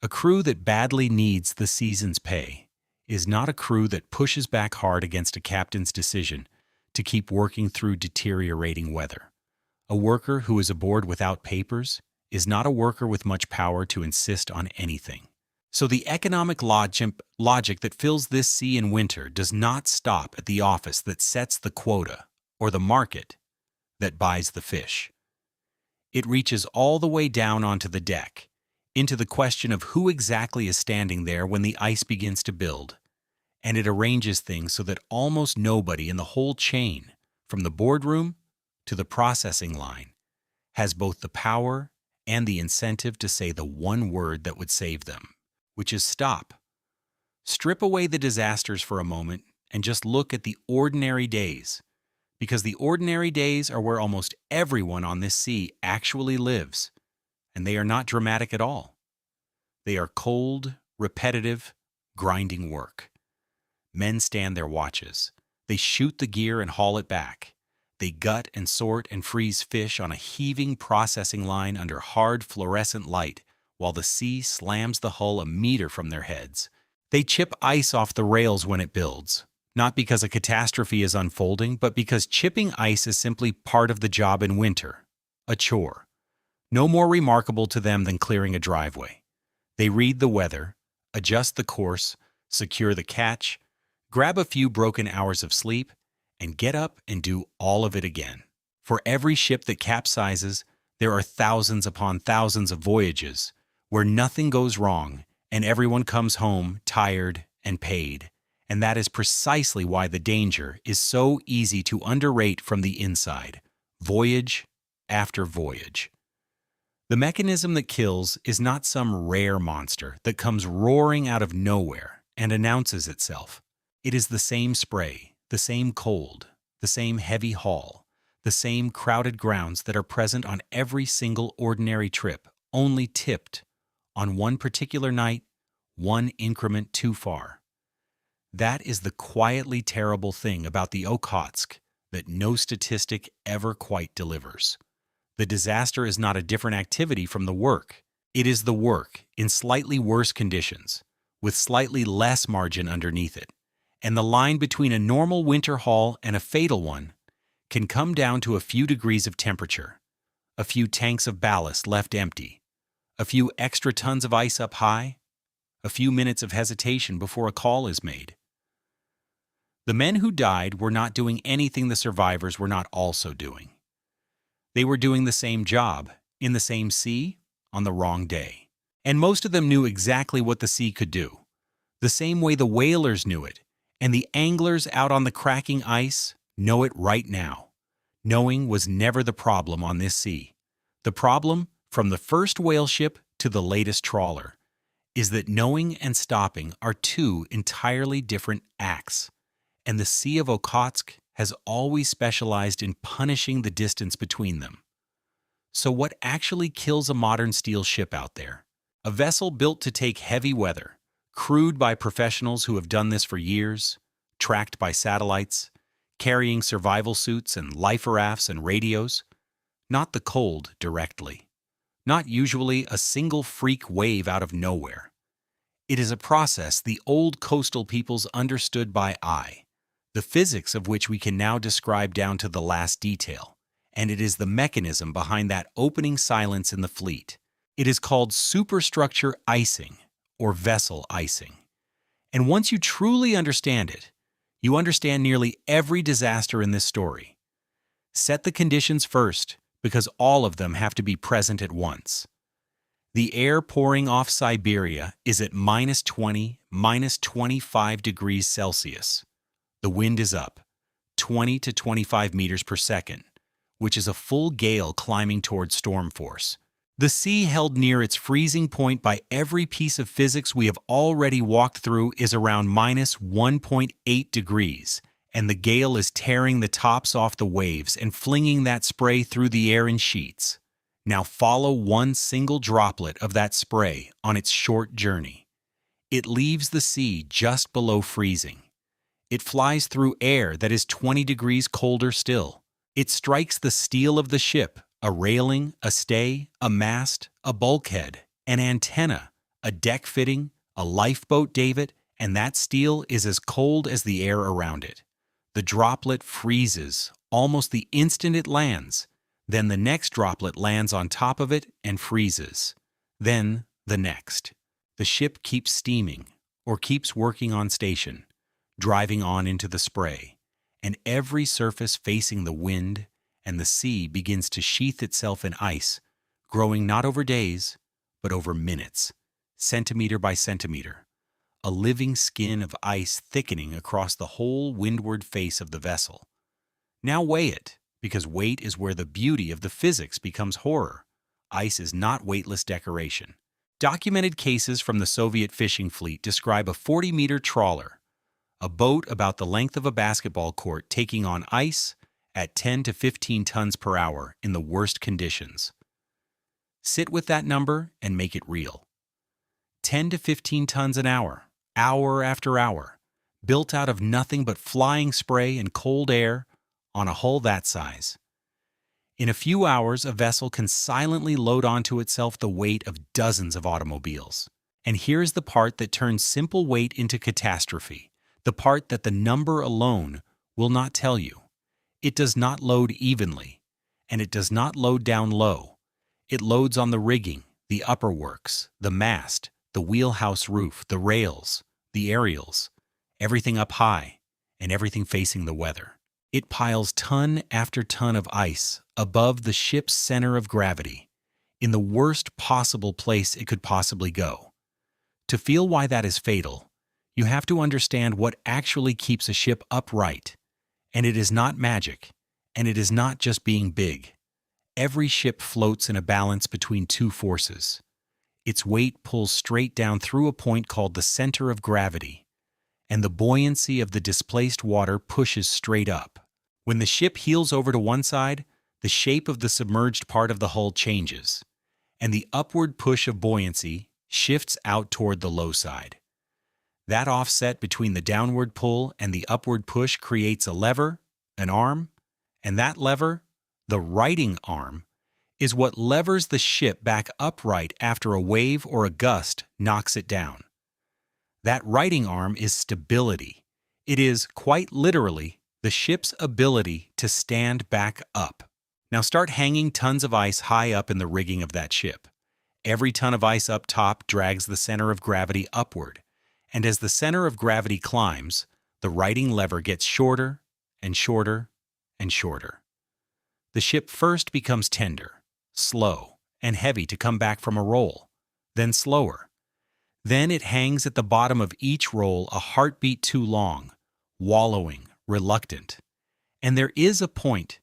A crew that badly needs the season's pay is not a crew that pushes back hard against a captain's decision to keep working through deteriorating weather. A worker who is aboard without papers is not a worker with much power to insist on anything. So the economic logic that fills this sea in winter does not stop at the office that sets the quota or the market that buys the fish. It reaches all the way down onto the deck, into the question of who exactly is standing there when the ice begins to build, and it arranges things so that almost nobody in the whole chain, from the boardroom to the processing line, has both the power and the incentive to say the one word that would save them, which is stop. Strip away the disasters for a moment and just look at the ordinary days, because the ordinary days are where almost everyone on this sea actually lives, and they are not dramatic at all. They are cold, repetitive, grinding work. Men stand their watches. They shoot the gear and haul it back. They gut and sort and freeze fish on a heaving processing line under hard fluorescent light while the sea slams the hull a meter from their heads. They chip ice off the rails when it builds, not because a catastrophe is unfolding, but because chipping ice is simply part of the job in winter, a chore. No more remarkable to them than clearing a driveway. They read the weather, adjust the course, secure the catch, grab a few broken hours of sleep, and get up and do all of it again. For every ship that capsizes, there are thousands upon thousands of voyages where nothing goes wrong and everyone comes home tired and paid. And that is precisely why the danger is so easy to underrate from the inside, voyage after voyage. The mechanism that kills is not some rare monster that comes roaring out of nowhere and announces itself. It is the same spray, the same cold, the same heavy haul, the same crowded grounds that are present on every single ordinary trip, only tipped, on one particular night, one increment too far. That is the quietly terrible thing about the Okhotsk that no statistic ever quite delivers. The disaster is not a different activity from the work. It is the work in slightly worse conditions, with slightly less margin underneath it. And the line between a normal winter haul and a fatal one can come down to a few degrees of temperature, a few tanks of ballast left empty, a few extra tons of ice up high, a few minutes of hesitation before a call is made. The men who died were not doing anything the survivors were not also doing. They were doing the same job, in the same sea, on the wrong day. And most of them knew exactly what the sea could do, the same way the whalers knew it, and the anglers out on the cracking ice know it right now. Knowing was never the problem on this sea. The problem, from the first whale ship to the latest trawler, is that knowing and stopping are two entirely different acts, and the Sea of Okhotsk has always specialized in punishing the distance between them. So what actually kills a modern steel ship out there? A vessel built to take heavy weather, crewed by professionals who have done this for years, tracked by satellites, carrying survival suits and life rafts and radios, not the cold directly, not usually a single freak wave out of nowhere. It is a process the old coastal peoples understood by eye, the physics of which we can now describe down to the last detail, and it is the mechanism behind that opening silence in the fleet. It is called superstructure icing, or vessel icing. And once you truly understand it, you understand nearly every disaster in this story. Set the conditions first, because all of them have to be present at once. The air pouring off Siberia is at -20, -25 degrees Celsius. The wind is up, 20 to 25 meters per second, which is a full gale climbing toward storm force. The sea, held near its freezing point by every piece of physics we have already walked through, is around -1.8 degrees, and the gale is tearing the tops off the waves and flinging that spray through the air in sheets. Now follow one single droplet of that spray on its short journey. It leaves the sea just below freezing. It flies through air that is 20 degrees colder still. It strikes the steel of the ship, a railing, a stay, a mast, a bulkhead, an antenna, a deck fitting, a lifeboat davit, and that steel is as cold as the air around it. The droplet freezes almost the instant it lands. Then the next droplet lands on top of it and freezes. Then the next. The ship keeps steaming, or keeps working on station, driving on into the spray, and every surface facing the wind and the sea begins to sheath itself in ice, growing not over days, but over minutes, centimeter by centimeter, a living skin of ice thickening across the whole windward face of the vessel. Now weigh it, because weight is where the beauty of the physics becomes horror. Ice is not weightless decoration. Documented cases from the Soviet fishing fleet describe a 40-meter trawler, a boat about the length of a basketball court, taking on ice at 10 to 15 tons per hour in the worst conditions. Sit with that number and make it real. 10 to 15 tons an hour, hour after hour, built out of nothing but flying spray and cold air on a hull that size. In a few hours, a vessel can silently load onto itself the weight of dozens of automobiles. And here's the part that turns simple weight into catastrophe, the part that the number alone will not tell you. It does not load evenly, and it does not load down low. It loads on the rigging, the upper works, the mast, the wheelhouse roof, the rails, the aerials, everything up high, and everything facing the weather. It piles ton after ton of ice above the ship's center of gravity, in the worst possible place it could possibly go. To feel why that is fatal, you have to understand what actually keeps a ship upright. And it is not magic, and it is not just being big. Every ship floats in a balance between two forces. Its weight pulls straight down through a point called the center of gravity, and the buoyancy of the displaced water pushes straight up. When the ship heels over to one side, the shape of the submerged part of the hull changes, and the upward push of buoyancy shifts out toward the low side. That offset between the downward pull and the upward push creates a lever, an arm, and that lever, the righting arm, is what levers the ship back upright after a wave or a gust knocks it down. That righting arm is stability. It is, quite literally, the ship's ability to stand back up. Now start hanging tons of ice high up in the rigging of that ship. Every ton of ice up top drags the center of gravity upward, and as the center of gravity climbs, the righting lever gets shorter and shorter and shorter. The ship first becomes tender, slow, and heavy to come back from a roll, then slower. Then it hangs at the bottom of each roll a heartbeat too long, wallowing, reluctant. And there is a point,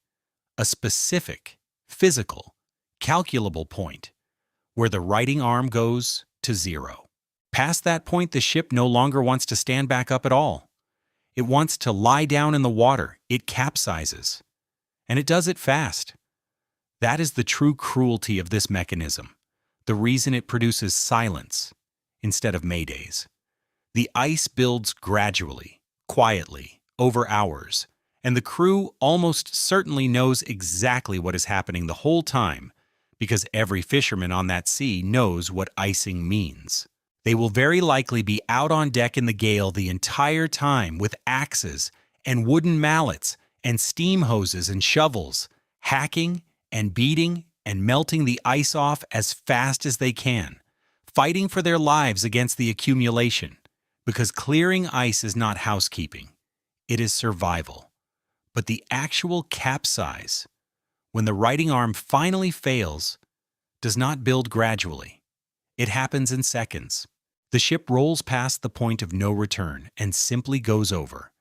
a specific, physical, calculable point, where the righting arm goes to zero. Past that point, the ship no longer wants to stand back up at all. It wants to lie down in the water. It capsizes. And it does it fast. That is the true cruelty of this mechanism, the reason it produces silence instead of maydays. The ice builds gradually, quietly, over hours, and the crew almost certainly knows exactly what is happening the whole time, because every fisherman on that sea knows what icing means. They will very likely be out on deck in the gale the entire time with axes and wooden mallets and steam hoses and shovels, hacking and beating and melting the ice off as fast as they can, fighting for their lives against the accumulation, because clearing ice is not housekeeping, it is survival. But the actual capsize, when the righting arm finally fails, does not build gradually. It happens in seconds. The ship rolls past the point of no return and simply goes over.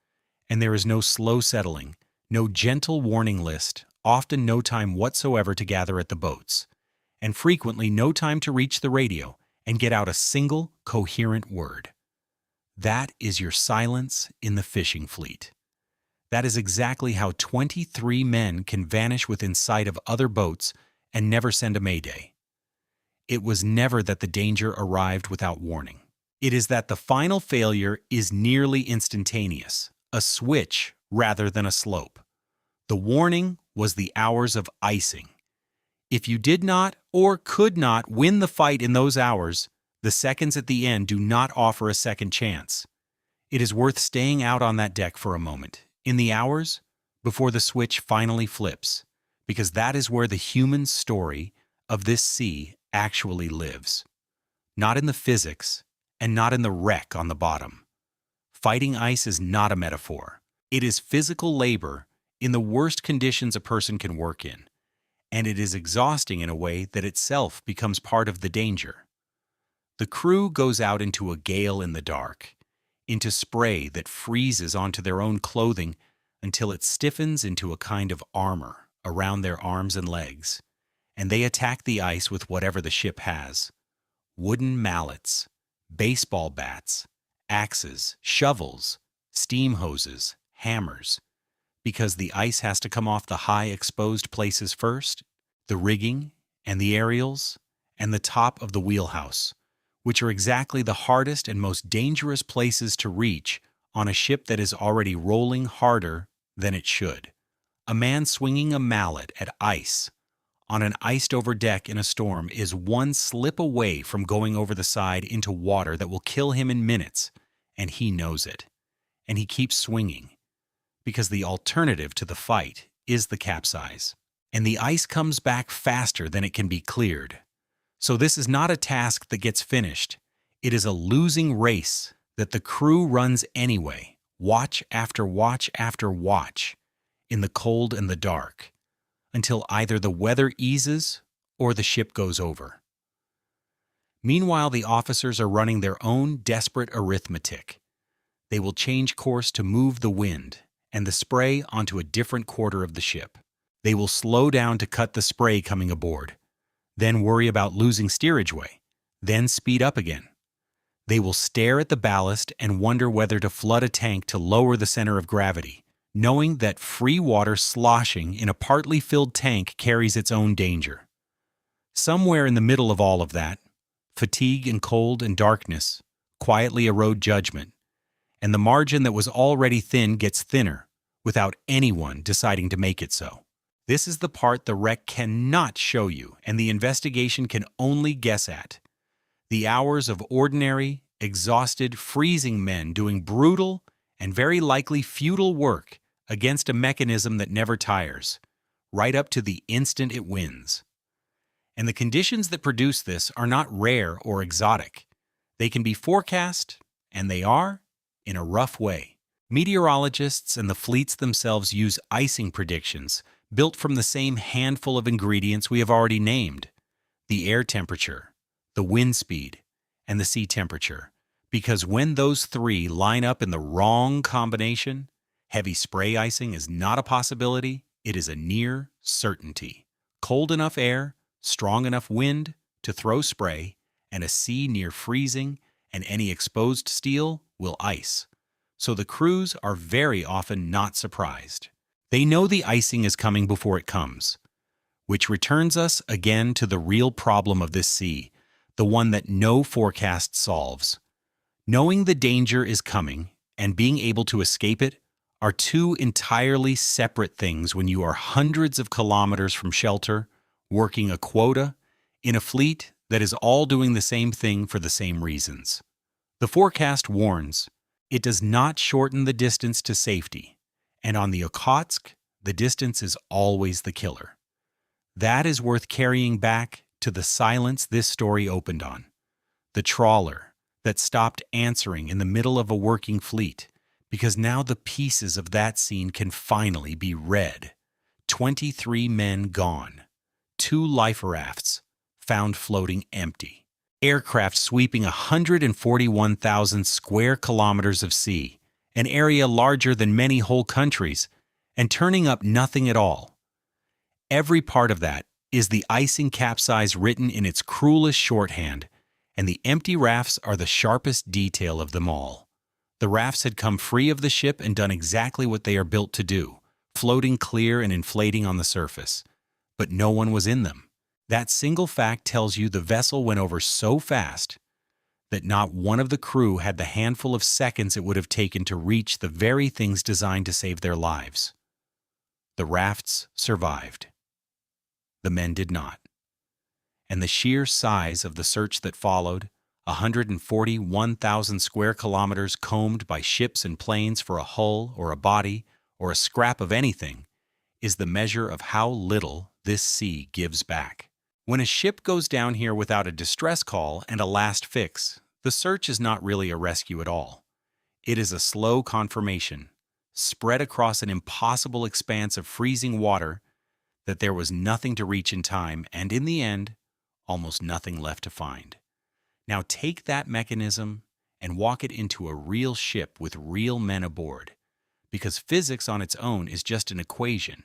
And there is no slow settling, no gentle warning list, often no time whatsoever to gather at the boats, and frequently no time to reach the radio and get out a single coherent word. That is your silence in the fishing fleet. That is exactly how 23 men can vanish within sight of other boats and never send a mayday. It was never that the danger arrived without warning. It is that the final failure is nearly instantaneous, a switch rather than a slope. The warning was the hours of icing. If you did not or could not win the fight in those hours, the seconds at the end do not offer a second chance. It is worth staying out on that deck for a moment, in the hours before the switch finally flips, because that is where the human story of this sea actually lives. Not in the physics, and not in the wreck on the bottom. Fighting ice is not a metaphor. It is physical labor in the worst conditions a person can work in, and it is exhausting in a way that itself becomes part of the danger. The crew goes out into a gale in the dark, into spray that freezes onto their own clothing until it stiffens into a kind of armor around their arms and legs, and they attack the ice with whatever the ship has. Wooden mallets, baseball bats, axes, shovels, steam hoses, hammers, because the ice has to come off the high exposed places first, the rigging and the aerials, and the top of the wheelhouse, which are exactly the hardest and most dangerous places to reach on a ship that is already rolling harder than it should. A man swinging a mallet at ice on an iced-over deck in a storm is one slip away from going over the side into water that will kill him in minutes, and he knows it. And he keeps swinging, because the alternative to the fight is the capsize. And the ice comes back faster than it can be cleared. So this is not a task that gets finished. It is a losing race that the crew runs anyway, watch after watch after watch, in the cold and the dark, until either the weather eases or the ship goes over. Meanwhile, the officers are running their own desperate arithmetic. They will change course to move the wind and the spray onto a different quarter of the ship. They will slow down to cut the spray coming aboard, then worry about losing steerage way, then speed up again. They will stare at the ballast and wonder whether to flood a tank to lower the center of gravity, knowing that free water sloshing in a partly filled tank carries its own danger. Somewhere in the middle of all of that, fatigue and cold and darkness quietly erode judgment, and the margin that was already thin gets thinner without anyone deciding to make it so. This is the part the wreck cannot show you and the investigation can only guess at. The hours of ordinary, exhausted, freezing men doing brutal and very likely futile work against a mechanism that never tires, right up to the instant it wins. And the conditions that produce this are not rare or exotic. They can be forecast, and they are, in a rough way. Meteorologists and the fleets themselves use icing predictions built from the same handful of ingredients we have already named: the air temperature, the wind speed, and the sea temperature. Because when those three line up in the wrong combination, heavy spray icing is not a possibility, it is a near certainty. Cold enough air, strong enough wind to throw spray, and a sea near freezing, and any exposed steel will ice. So the crews are very often not surprised. They know the icing is coming before it comes, which returns us again to the real problem of this sea, the one that no forecast solves. Knowing the danger is coming and being able to escape it are two entirely separate things when you are hundreds of kilometers from shelter, working a quota, in a fleet that is all doing the same thing for the same reasons. The forecast warns, it does not shorten the distance to safety, and on the Okhotsk, the distance is always the killer. That is worth carrying back to the silence this story opened on. the trawler that stopped answering in the middle of a working fleet, because now the pieces of that scene can finally be read. 23 men gone. 2 life rafts found floating empty. Aircraft sweeping 141,000 square kilometers of sea, an area larger than many whole countries, and turning up nothing at all. Every part of that is the icing capsize written in its cruelest shorthand, and the empty rafts are the sharpest detail of them all. The rafts had come free of the ship and done exactly what they are built to do, floating clear and inflating on the surface. But no one was in them. That single fact tells you the vessel went over so fast that not one of the crew had the handful of seconds it would have taken to reach the very things designed to save their lives. The rafts survived. The men did not. And the sheer size of the search that followed, 141,000 square kilometers combed by ships and planes for a hull or a body or a scrap of anything, is the measure of how little this sea gives back. When a ship goes down here without a distress call and a last fix, the search is not really a rescue at all. It is a slow confirmation, spread across an impossible expanse of freezing water, that there was nothing to reach in time, and in the end, almost nothing left to find. Now take that mechanism and walk it into a real ship with real men aboard, because physics on its own is just an equation,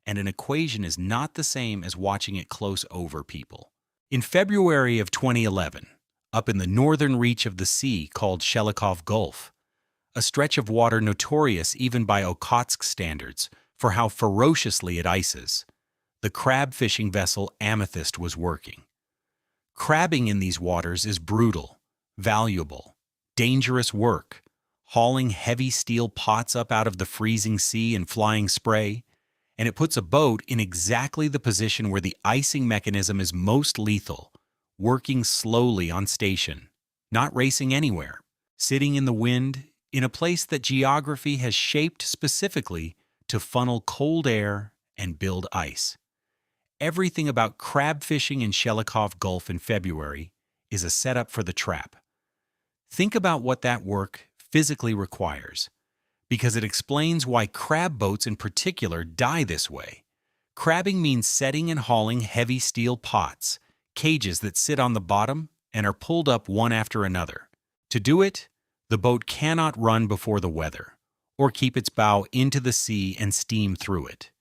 and an equation is not the same as watching it close over people. In February of 2011, up in the northern reach of the sea called Shelikof Gulf, a stretch of water notorious even by Okhotsk standards for how ferociously it ices, the crab fishing vessel Amethyst was working. Crabbing in these waters is brutal, valuable, dangerous work, hauling heavy steel pots up out of the freezing sea and flying spray, and it puts a boat in exactly the position where the icing mechanism is most lethal, working slowly on station, not racing anywhere, sitting in the wind in a place that geography has shaped specifically to funnel cold air and build ice. Everything about crab fishing in Shelikof Gulf in February is a setup for the trap. Think about what that work physically requires, because it explains why crab boats in particular die this way. Crabbing means setting and hauling heavy steel pots, cages that sit on the bottom and are pulled up one after another. To do it, the boat cannot run before the weather, or keep its bow into the sea and steam through it.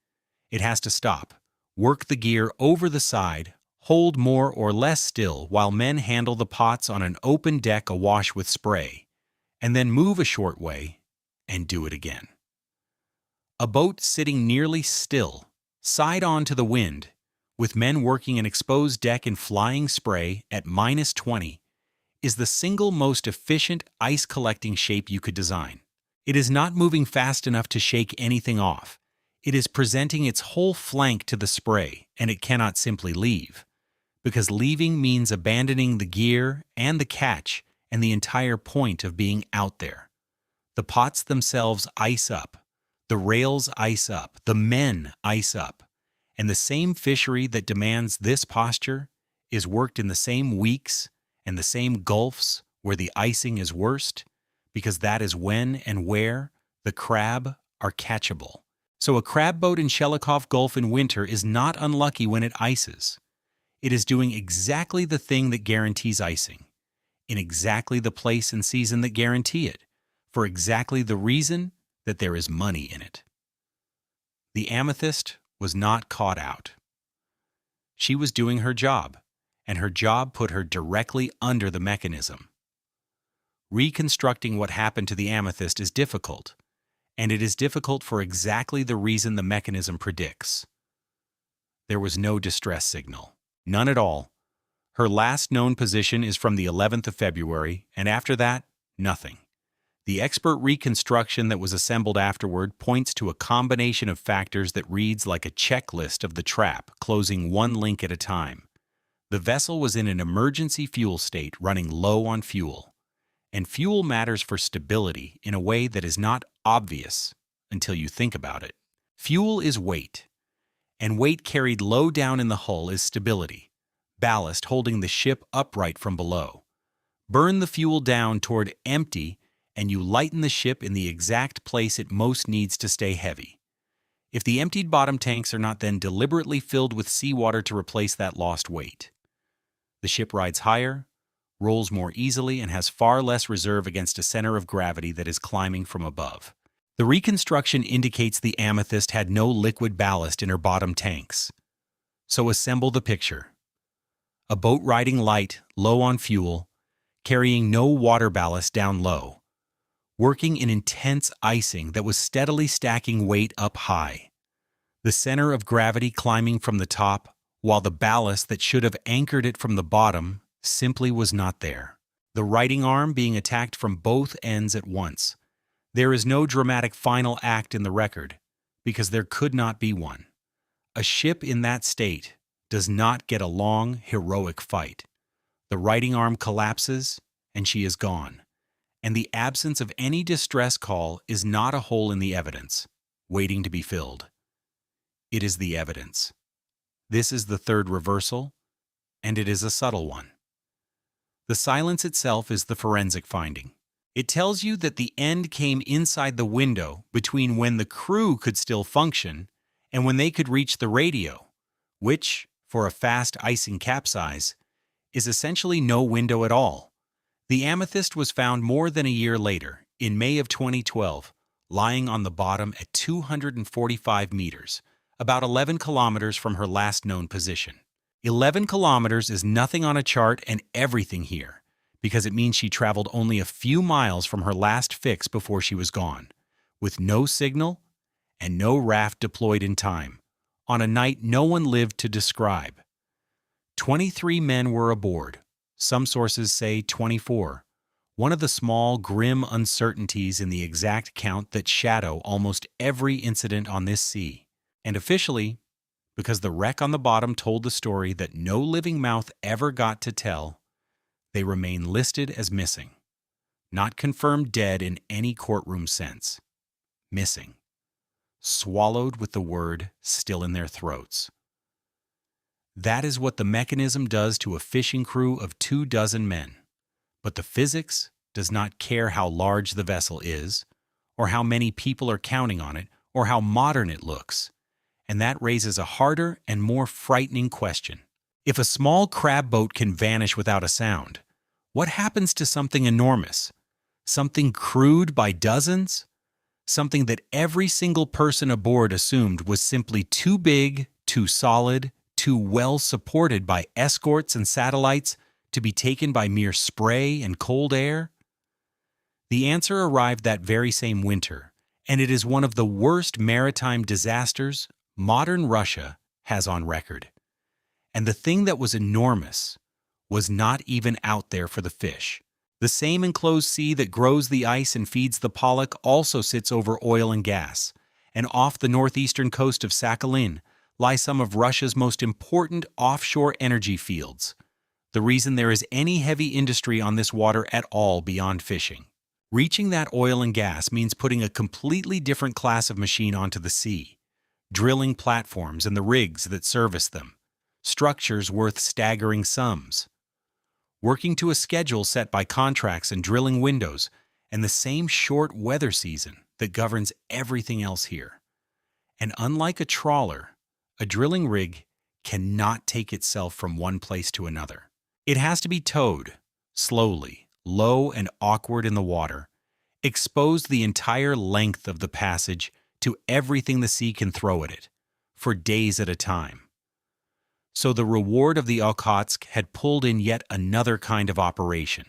It has to stop, work the gear over the side, hold more or less still while men handle the pots on an open deck awash with spray, and then move a short way and do it again. A boat sitting nearly still, side on to the wind, with men working an exposed deck in flying spray at -20, is the single most efficient ice-collecting shape you could design. It is not moving fast enough to shake anything off. It is presenting its whole flank to the spray, and it cannot simply leave, because leaving means abandoning the gear and the catch and the entire point of being out there. The pots themselves ice up, the rails ice up, the men ice up, and the same fishery that demands this posture is worked in the same weeks and the same gulfs where the icing is worst, because that is when and where the crab are catchable. So a crab boat in Shelikof Gulf in winter is not unlucky when it ices. It is doing exactly the thing that guarantees icing, in exactly the place and season that guarantee it, for exactly the reason that there is money in it. The Amethyst was not caught out. She was doing her job, and her job put her directly under the mechanism. Reconstructing what happened to the Amethyst is difficult, and it is difficult for exactly the reason the mechanism predicts. There was no distress signal, none at all. Her last known position is from the 11th of February, and after that, nothing. The expert reconstruction that was assembled afterward points to a combination of factors that reads like a checklist of the trap, closing one link at a time. The vessel was in an emergency fuel state, running low on fuel. And fuel matters for stability in a way that is not obvious until you think about it. Fuel is weight, and weight carried low down in the hull is stability, ballast holding the ship upright from below. Burn the fuel down toward empty, and you lighten the ship in the exact place it most needs to stay heavy. If the emptied bottom tanks are not then deliberately filled with seawater to replace that lost weight, the ship rides higher, rolls more easily, and has far less reserve against a center of gravity that is climbing from above. The reconstruction indicates the Amethyst had no liquid ballast in her bottom tanks. So assemble the picture. A boat riding light, low on fuel, carrying no water ballast down low, working in intense icing that was steadily stacking weight up high. The center of gravity climbing from the top, while the ballast that should have anchored it from the bottom simply was not there. The righting arm being attacked from both ends at once. There is no dramatic final act in the record, because there could not be one. A ship in that state does not get a long, heroic fight. The righting arm collapses, and she is gone. And the absence of any distress call is not a hole in the evidence, waiting to be filled. It is the evidence. This is the third reversal, and it is a subtle one. The silence itself is the forensic finding. It tells you that the end came inside the window between when the crew could still function and when they could reach the radio, which, for a fast icing capsize, is essentially no window at all. The Amethyst was found more than a year later, in May of 2012, lying on the bottom at 245 meters, about 11 kilometers from her last known position. 11 kilometers is nothing on a chart and everything here, because it means she traveled only a few miles from her last fix before she was gone, with no signal and no raft deployed in time, on a night no one lived to describe. 23 men were aboard. Some sources say 24, one of the small, grim uncertainties in the exact count that shadow almost every incident on this sea. And officially, because the wreck on the bottom told the story that no living mouth ever got to tell, they remain listed as missing, not confirmed dead in any courtroom sense. Missing, swallowed with the word still in their throats. That is what the mechanism does to a fishing crew of 24 men. But the physics does not care how large the vessel is, or how many people are counting on it, or how modern it looks. And that raises a harder and more frightening question. If a small crab boat can vanish without a sound, what happens to something enormous? Something crewed by dozens? Something that every single person aboard assumed was simply too big, too solid, too well supported by escorts and satellites to be taken by mere spray and cold air? The answer arrived that very same winter, and it is one of the worst maritime disasters modern Russia has on record. And the thing that was enormous was not even out there for the fish. The same enclosed sea that grows the ice and feeds the pollock also sits over oil and gas, and off the northeastern coast of Sakhalin lie some of Russia's most important offshore energy fields, the reason there is any heavy industry on this water at all beyond fishing. Reaching that oil and gas means putting a completely different class of machine onto the sea, drilling platforms and the rigs that service them, structures worth staggering sums, working to a schedule set by contracts and drilling windows, and the same short weather season that governs everything else here. And unlike a trawler, a drilling rig cannot take itself from one place to another. It has to be towed, slowly, low and awkward in the water, exposed the entire length of the passage to everything the sea can throw at it, for days at a time. So the reward of the Okhotsk had pulled in yet another kind of operation,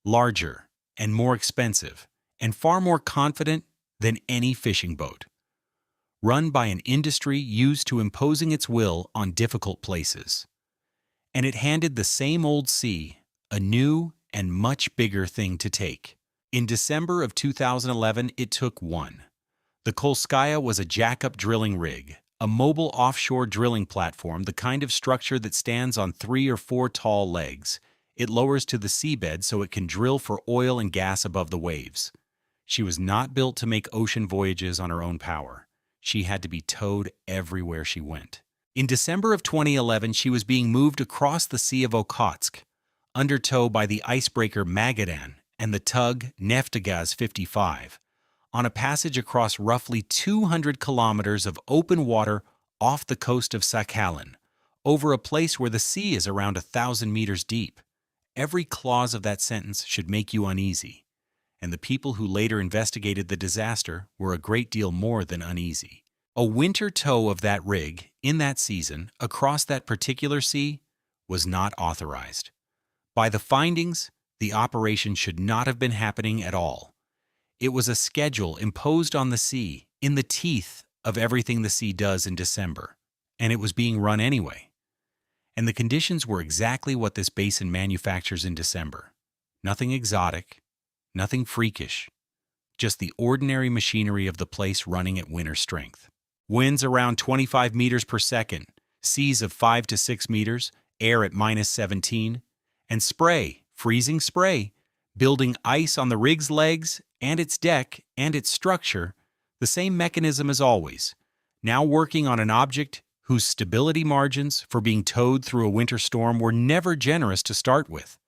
larger and more expensive, and far more confident than any fishing boat, run by an industry used to imposing its will on difficult places. And it handed the same old sea a new and much bigger thing to take. In December of 2011, it took one. The Kolskaya was a jack-up drilling rig, a mobile offshore drilling platform, the kind of structure that stands on 3 or 4 tall legs. It lowers to the seabed so it can drill for oil and gas above the waves. She was not built to make ocean voyages on her own power. She had to be towed everywhere she went. In December of 2011, she was being moved across the Sea of Okhotsk, undertow by the icebreaker Magadan and the tug Neftegas 55, on a passage across roughly 200 kilometers of open water off the coast of Sakhalin, over a place where the sea is around 1,000 meters deep. Every clause of that sentence should make you uneasy, and the people who later investigated the disaster were a great deal more than uneasy. A winter tow of that rig, in that season, across that particular sea, was not authorized. By the findings, the operation should not have been happening at all. It was a schedule imposed on the sea, in the teeth of everything the sea does in December, and it was being run anyway. And the conditions were exactly what this basin manufactures in December. Nothing exotic, nothing freakish, just the ordinary machinery of the place running at winter strength. Winds around 25 meters per second, seas of 5 to 6 meters, air at -17, and spray, freezing spray, building ice on the rig's legs and its deck and its structure, the same mechanism as always, now working on an object whose stability margins for being towed through a winter storm were never generous to start with.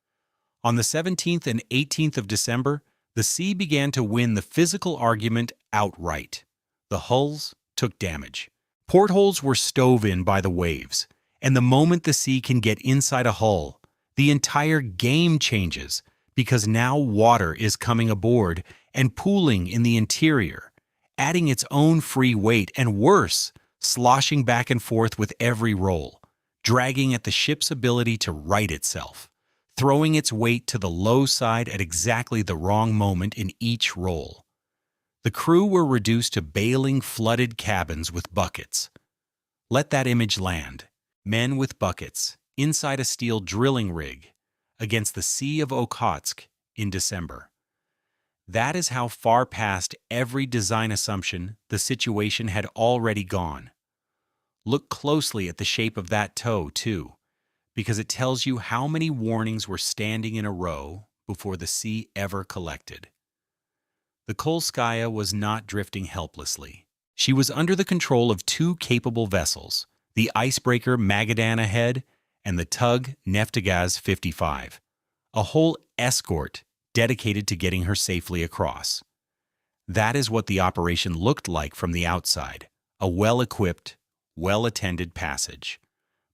On the 17th and 18th of December, the sea began to win the physical argument outright. The hulls took damage. Portholes were stove in by the waves, and the moment the sea can get inside a hull, the entire game changes, because now water is coming aboard and pooling in the interior, adding its own free weight, and worse, sloshing back and forth with every roll, dragging at the ship's ability to right itself, throwing its weight to the low side at exactly the wrong moment in each roll. The crew were reduced to bailing flooded cabins with buckets. Let that image land. Men with buckets, inside a steel drilling rig, against the Sea of Okhotsk in December. That is how far past every design assumption the situation had already gone. Look closely at the shape of that tow, too, because it tells you how many warnings were standing in a row before the sea ever collected. The Kolskaya was not drifting helplessly. She was under the control of two capable vessels, the icebreaker Magadan ahead and the tug Neftegas 55, a whole escort dedicated to getting her safely across. That is what the operation looked like from the outside, a well-equipped, well-attended passage.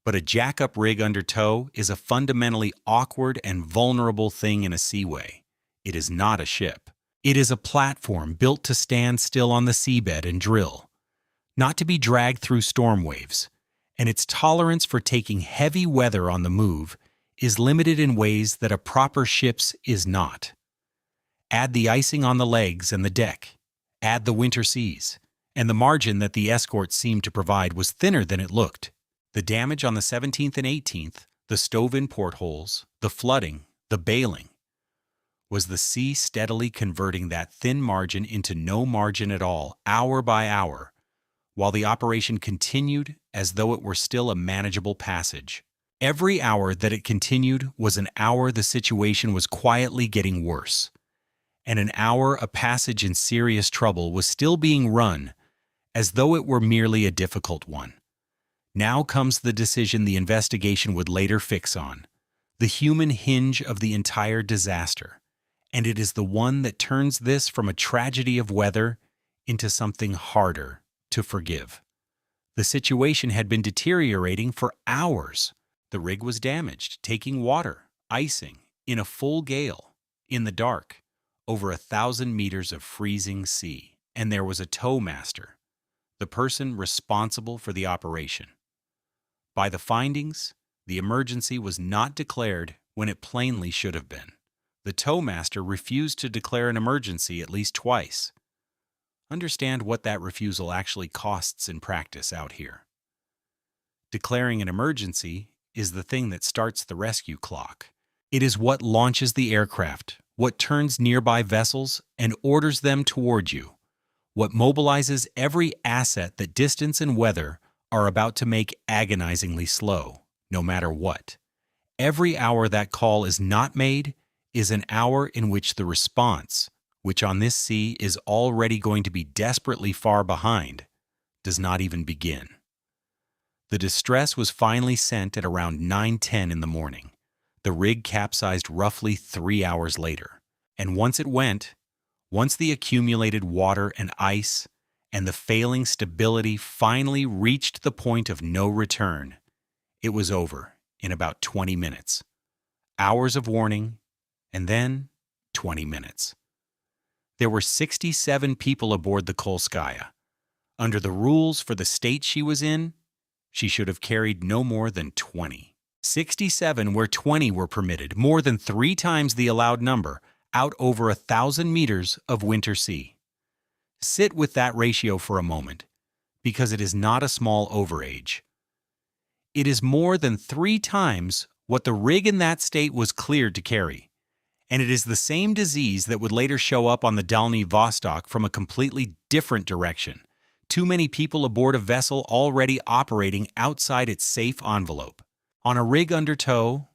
But a jack-up rig under tow is a fundamentally awkward and vulnerable thing in a seaway. It is not a ship. It is a platform built to stand still on the seabed and drill, not to be dragged through storm waves, and its tolerance for taking heavy weather on the move is limited in ways that a proper ship's is not. Add the icing on the legs and the deck, add the winter seas, and the margin that the escort seemed to provide was thinner than it looked. The damage on the 17th and 18th, the stove-in portholes, the flooding, the bailing, was the sea steadily converting that thin margin into no margin at all, hour by hour, while the operation continued as though it were still a manageable passage. Every hour that it continued was an hour the situation was quietly getting worse, and an hour a passage in serious trouble was still being run as though it were merely a difficult one. Now comes the decision the investigation would later fix on, the human hinge of the entire disaster, and it is the one that turns this from a tragedy of weather into something harder to forgive. The situation had been deteriorating for hours. The rig was damaged, taking water, icing, in a full gale, in the dark, over 1,000 meters of freezing sea, and there was a towmaster, the person responsible for the operation. By the findings, the emergency was not declared when it plainly should have been. The towmaster refused to declare an emergency at least twice. Understand what that refusal actually costs in practice out here. Declaring an emergency is the thing that starts the rescue clock. It is what launches the aircraft, what turns nearby vessels and orders them toward you, what mobilizes every asset that distance and weather are about to make agonizingly slow, no matter what. Every hour that call is not made is an hour in which the response, which on this sea is already going to be desperately far behind, does not even begin. The distress was finally sent at around 9:10 in the morning. The rig capsized roughly 3 hours later. And once the accumulated water and ice and the failing stability finally reached the point of no return, it was over in about 20 minutes. Hours of warning, and then 20 minutes. There were 67 people aboard the Kolskaya. Under the rules for the state she was in, she should have carried no more than 20. 67 where 20 were permitted, more than 3 times the allowed number, out over 1,000 meters of winter sea. Sit with that ratio for a moment, because it is not a small overage. It is more than 3 times what the rig in that state was cleared to carry, and it is the same disease that would later show up on the Dalny Vostok from a completely different direction. Too many people aboard a vessel already operating outside its safe envelope. On a rig under tow,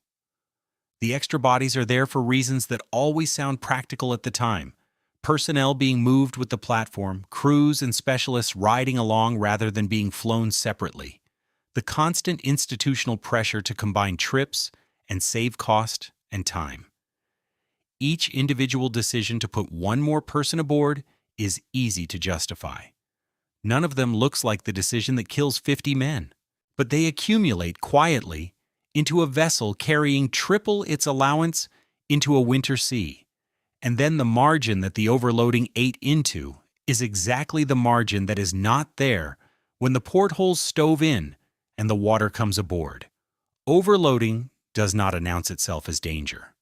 the extra bodies are there for reasons that always sound practical at the time. Personnel being moved with the platform, crews and specialists riding along rather than being flown separately. The constant institutional pressure to combine trips and save cost and time. Each individual decision to put one more person aboard is easy to justify. None of them looks like the decision that kills 50 men, but they accumulate quietly into a vessel carrying triple its allowance into a winter sea. And then the margin that the overloading ate into is exactly the margin that is not there when the portholes stove in and the water comes aboard. Overloading does not announce itself as danger.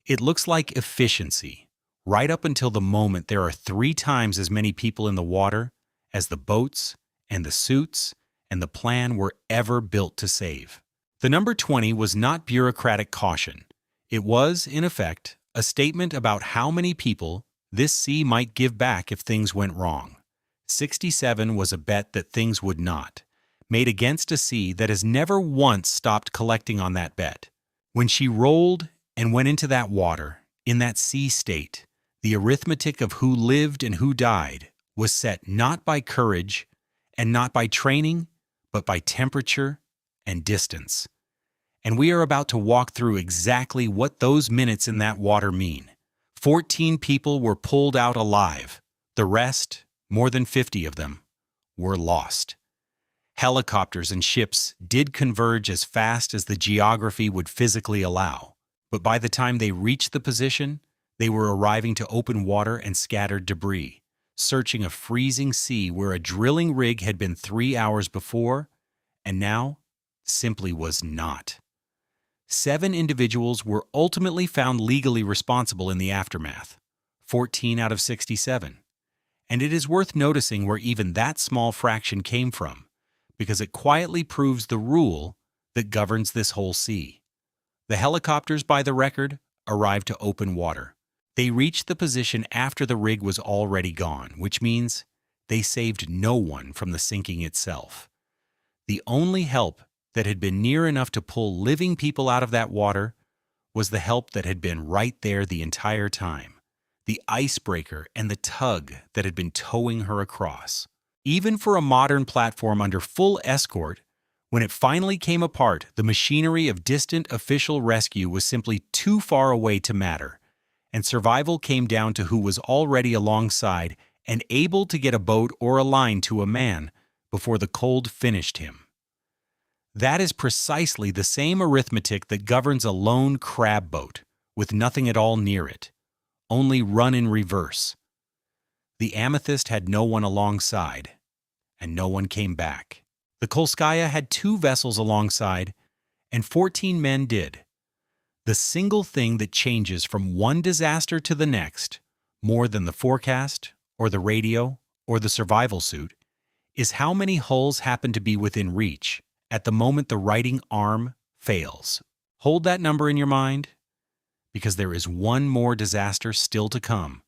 It looks like efficiency, right up until the moment there are 3 times as many people in the water as the boats and the suits and the plan were ever built to save. The number 20 was not bureaucratic caution. It was, in effect, a statement about how many people this sea might give back if things went wrong. 67 was a bet that things would not, made against a sea that has never once stopped collecting on that bet. When she rolled and went into that water, in that sea state, the arithmetic of who lived and who died was set not by courage and not by training, but by temperature and distance. And we are about to walk through exactly what those minutes in that water mean. 14 people were pulled out alive. The rest, more than 50 of them, were lost. Helicopters and ships did converge as fast as the geography would physically allow, but by the time they reached the position, they were arriving to open water and scattered debris, searching a freezing sea where a drilling rig had been 3 hours before, and now simply was not. 7 individuals were ultimately found legally responsible in the aftermath, 14 out of 67. And it is worth noticing where even that small fraction came from, because it quietly proves the rule that governs this whole sea. The helicopters, by the record, arrived to open water. They reached the position after the rig was already gone, which means they saved no one from the sinking itself. The only help that had been near enough to pull living people out of that water was the help that had been right there the entire time, the icebreaker and the tug that had been towing her across. Even for a modern platform under full escort, when it finally came apart, the machinery of distant official rescue was simply too far away to matter, and survival came down to who was already alongside and able to get a boat or a line to a man before the cold finished him. That is precisely the same arithmetic that governs a lone crab boat, with nothing at all near it, only run in reverse. The Amethyst had no one alongside, and no one came back. The Kolskaya had 2 vessels alongside, and 14 men did. The single thing that changes from one disaster to the next, more than the forecast, or the radio, or the survival suit, is how many hulls happen to be within reach at the moment the righting arm fails. Hold that number in your mind, because there is one more disaster still to come,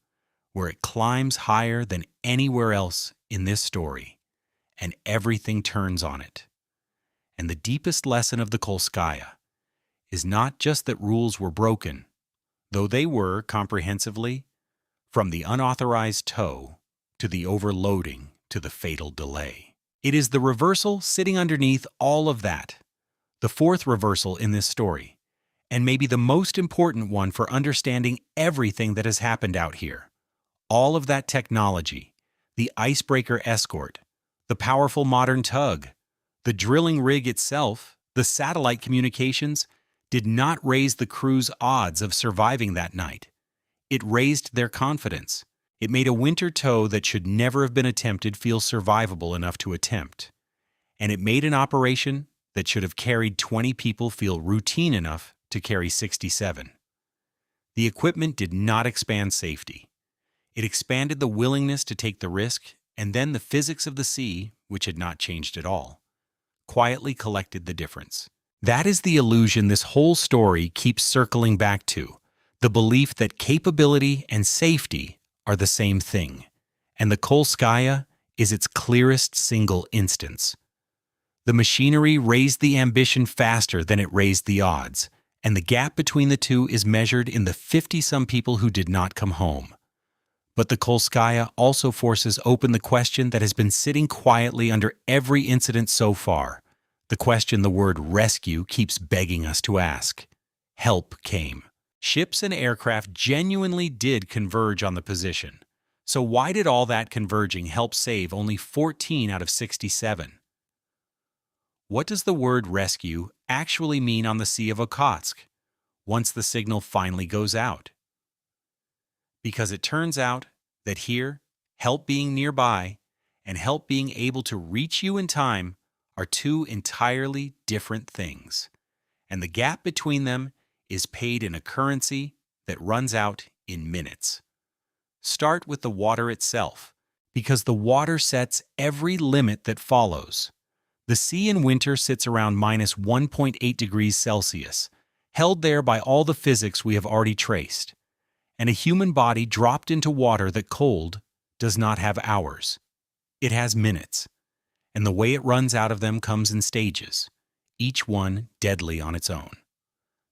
where it climbs higher than anywhere else in this story, and everything turns on it. And the deepest lesson of the Kolskaya is not just that rules were broken, though they were, comprehensively, from the unauthorized tow to the overloading to the fatal delay. It is the reversal sitting underneath all of that, the 4th reversal in this story, and maybe the most important one for understanding everything that has happened out here. All of that technology, the icebreaker escort, the powerful modern tug, the drilling rig itself, the satellite communications, did not raise the crew's odds of surviving that night. It raised their confidence. It made a winter tow that should never have been attempted feel survivable enough to attempt. And it made an operation that should have carried 20 people feel routine enough to carry 67. The equipment did not expand safety. It expanded the willingness to take the risk, and then the physics of the sea, which had not changed at all, quietly collected the difference. That is the illusion this whole story keeps circling back to, the belief that capability and safety are the same thing, and the Kolskaya is its clearest single instance. The machinery raised the ambition faster than it raised the odds, and the gap between the two is measured in the 50-some people who did not come home. But the Kolskaya also forces open the question that has been sitting quietly under every incident so far, the question the word rescue keeps begging us to ask. Help came. Ships and aircraft genuinely did converge on the position. So why did all that converging help save only 14 out of 67? What does the word rescue actually mean on the Sea of Okhotsk once the signal finally goes out? Because it turns out that here, help being nearby and help being able to reach you in time are two entirely different things, and the gap between them is paid in a currency that runs out in minutes. Start with the water itself, because the water sets every limit that follows. The sea in winter sits around minus 1.8 degrees Celsius, held there by all the physics we have already traced. And a human body dropped into water that cold does not have hours. It has minutes, and the way it runs out of them comes in stages, each one deadly on its own.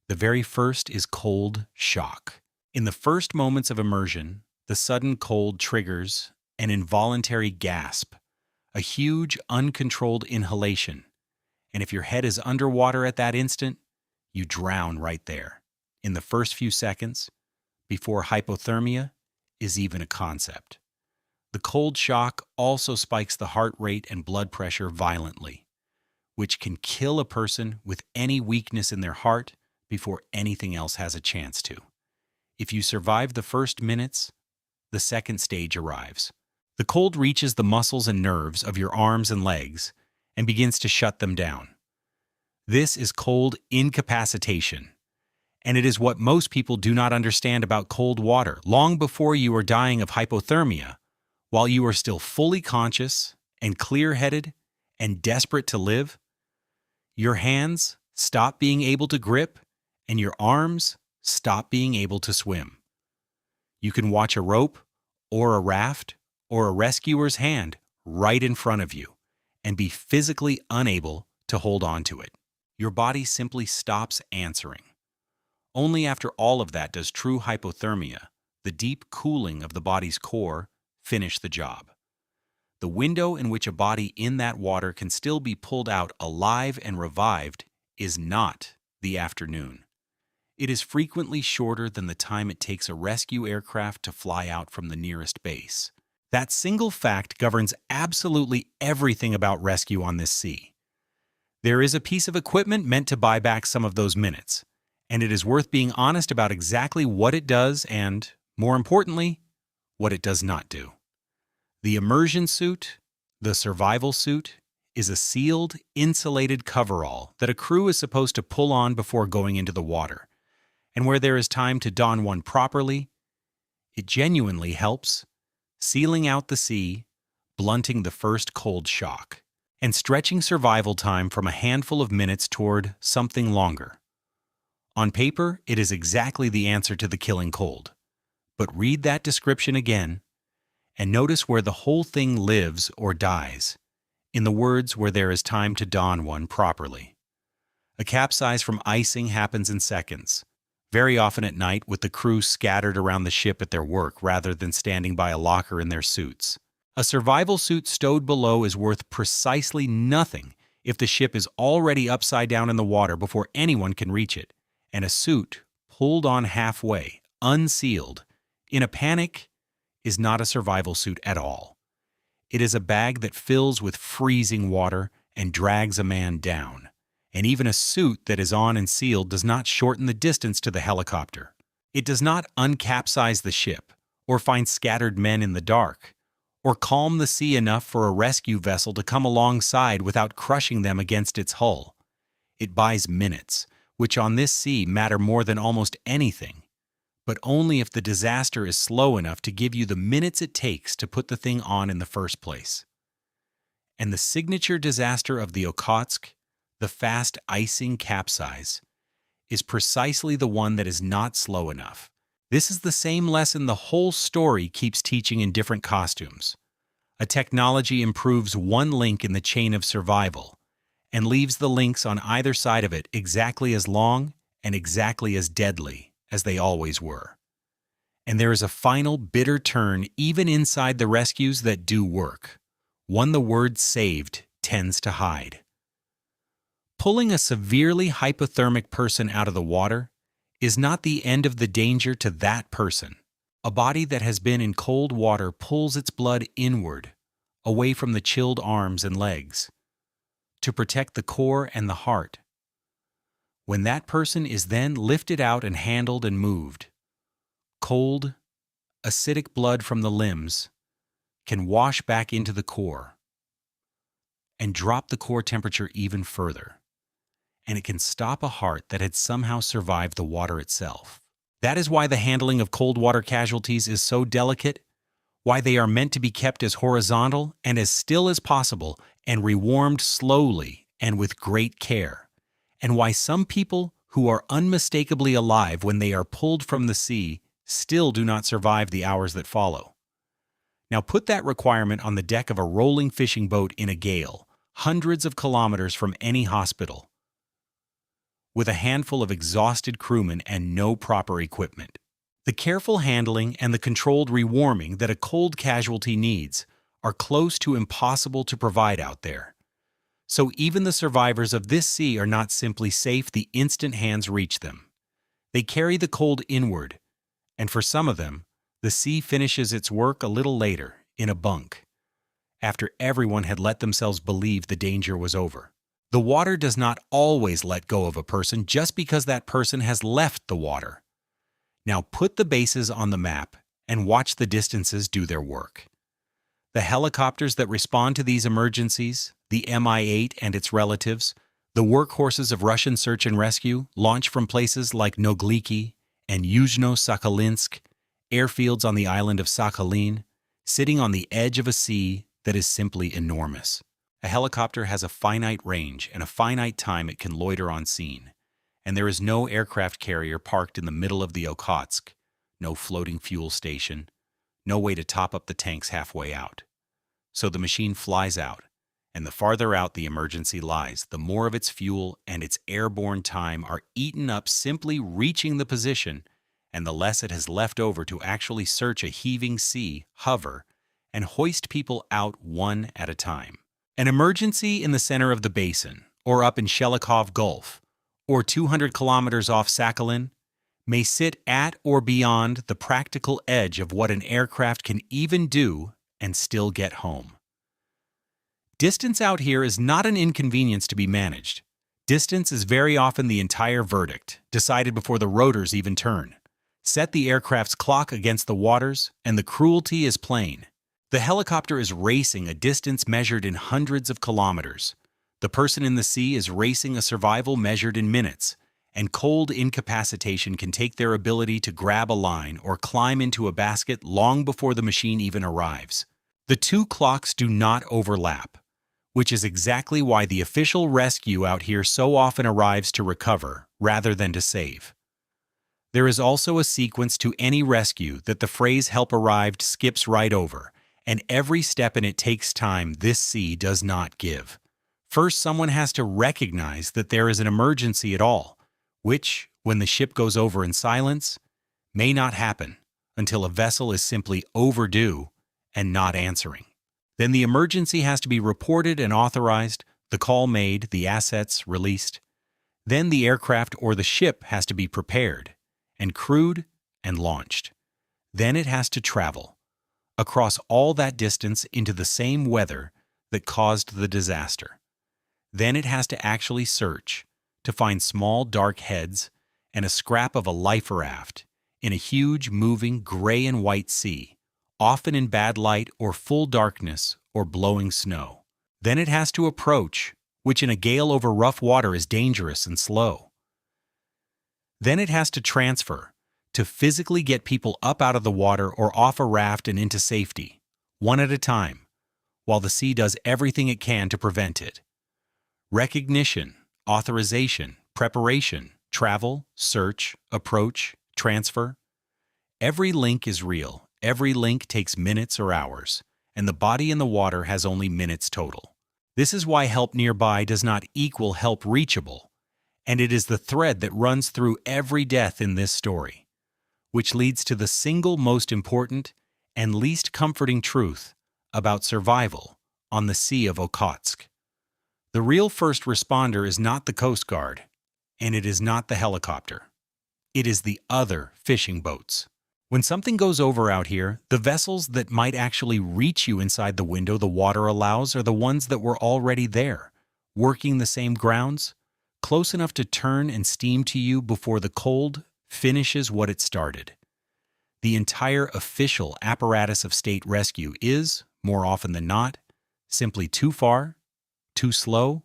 The very first is cold shock. In the first moments of immersion, the sudden cold triggers an involuntary gasp, a huge, uncontrolled inhalation, and if your head is underwater at that instant, you drown right there, in the first few seconds, before hypothermia is even a concept. The cold shock also spikes the heart rate and blood pressure violently, which can kill a person with any weakness in their heart before anything else has a chance to. If you survive the first minutes, the second stage arrives. The cold reaches the muscles and nerves of your arms and legs and begins to shut them down. This is cold incapacitation, and it is what most people do not understand about cold water. Long before you are dying of hypothermia, while you are still fully conscious and clear-headed and desperate to live, your hands stop being able to grip and your arms stop being able to swim. You can watch a rope or a raft or a rescuer's hand right in front of you and be physically unable to hold on to it. Your body simply stops answering. Only after all of that does true hypothermia, the deep cooling of the body's core, finish the job. The window in which a body in that water can still be pulled out alive and revived is not the afternoon. It is frequently shorter than the time it takes a rescue aircraft to fly out from the nearest base. That single fact governs absolutely everything about rescue on this sea. There is a piece of equipment meant to buy back some of those minutes, and it is worth being honest about exactly what it does and, more importantly, what it does not do. The immersion suit, the survival suit, is a sealed, insulated coverall that a crew is supposed to pull on before going into the water, and where there is time to don one properly, it genuinely helps, sealing out the sea, blunting the first cold shock, and stretching survival time from a handful of minutes toward something longer. On paper, it is exactly the answer to the killing cold. But read that description again, and notice where the whole thing lives or dies, in the words where there is time to don one properly. A capsize from icing happens in seconds, very often at night with the crew scattered around the ship at their work rather than standing by a locker in their suits. A survival suit stowed below is worth precisely nothing if the ship is already upside down in the water before anyone can reach it, and a suit pulled on halfway, unsealed, in a panic, is not a survival suit at all. It is a bag that fills with freezing water and drags a man down. And even a suit that is on and sealed does not shorten the distance to the helicopter. It does not uncapsize the ship, or find scattered men in the dark, or calm the sea enough for a rescue vessel to come alongside without crushing them against its hull. It buys minutes, which on this sea matter more than almost anything, but only if the disaster is slow enough to give you the minutes it takes to put the thing on in the first place. And the signature disaster of the Okhotsk, the fast icing capsize, is precisely the one that is not slow enough. This is the same lesson the whole story keeps teaching in different costumes. A technology improves one link in the chain of survival and leaves the links on either side of it exactly as long and exactly as deadly as they always were. And there is a final bitter turn even inside the rescues that do work, one the word saved tends to hide. Pulling a severely hypothermic person out of the water is not the end of the danger to that person. A body that has been in cold water pulls its blood inward, away from the chilled arms and legs, to protect the core and the heart. When that person is then lifted out and handled and moved, cold, acidic blood from the limbs can wash back into the core and drop the core temperature even further. And it can stop a heart that had somehow survived the water itself. That is why the handling of cold water casualties is so delicate, why they are meant to be kept as horizontal and as still as possible and rewarmed slowly and with great care, and why some people who are unmistakably alive when they are pulled from the sea still do not survive the hours that follow. Now put that requirement on the deck of a rolling fishing boat in a gale, hundreds of kilometers from any hospital, with a handful of exhausted crewmen and no proper equipment. The careful handling and the controlled rewarming that a cold casualty needs are close to impossible to provide out there. So even the survivors of this sea are not simply safe the instant hands reach them. They carry the cold inward, and for some of them, the sea finishes its work a little later, in a bunk, after everyone had let themselves believe the danger was over. The water does not always let go of a person just because that person has left the water. Now put the bases on the map and watch the distances do their work. The helicopters that respond to these emergencies, the Mi-8 and its relatives, the workhorses of Russian search and rescue, launch from places like Nogliki and Yuzhno-Sakhalinsk, airfields on the island of Sakhalin, sitting on the edge of a sea that is simply enormous. A helicopter has a finite range and a finite time it can loiter on scene, and there is no aircraft carrier parked in the middle of the Okhotsk, no floating fuel station, no way to top up the tanks halfway out. So the machine flies out, and the farther out the emergency lies, the more of its fuel and its airborne time are eaten up simply reaching the position, and the less it has left over to actually search a heaving sea, hover, and hoist people out one at a time. An emergency in the center of the basin, or up in Shelikof Gulf, or 200 kilometers off Sakhalin, may sit at or beyond the practical edge of what an aircraft can even do and still get home. Distance out here is not an inconvenience to be managed. Distance is very often the entire verdict, decided before the rotors even turn. Set the aircraft's clock against the waters, and the cruelty is plain. The helicopter is racing a distance measured in hundreds of kilometers. The person in the sea is racing a survival measured in minutes, and cold incapacitation can take their ability to grab a line or climb into a basket long before the machine even arrives. The two clocks do not overlap, which is exactly why the official rescue out here so often arrives to recover rather than to save. There is also a sequence to any rescue that the phrase "help arrived" skips right over, and every step in it takes time this sea does not give. First, someone has to recognize that there is an emergency at all, which, when the ship goes over in silence, may not happen until a vessel is simply overdue and not answering. Then the emergency has to be reported and authorized, the call made, the assets released. Then the aircraft or the ship has to be prepared, and crewed, and launched. Then it has to travel across all that distance into the same weather that caused the disaster. Then it has to actually search to find small dark heads and a scrap of a life raft in a huge moving gray and white sea, often in bad light or full darkness or blowing snow. Then it has to approach, which in a gale over rough water is dangerous and slow. Then it has to transfer, to physically get people up out of the water or off a raft and into safety, one at a time, while the sea does everything it can to prevent it. Recognition, authorization, preparation, travel, search, approach, transfer. Every link is real. Every link takes minutes or hours, and the body in the water has only minutes total. This is why help nearby does not equal help reachable, and it is the thread that runs through every death in this story, which leads to the single most important and least comforting truth about survival on the Sea of Okhotsk. The real first responder is not the Coast Guard, and it is not the helicopter. It is the other fishing boats. When something goes over out here, the vessels that might actually reach you inside the window the water allows are the ones that were already there, working the same grounds, close enough to turn and steam to you before the cold finishes what it started. The entire official apparatus of state rescue is, more often than not, simply too far, too slow,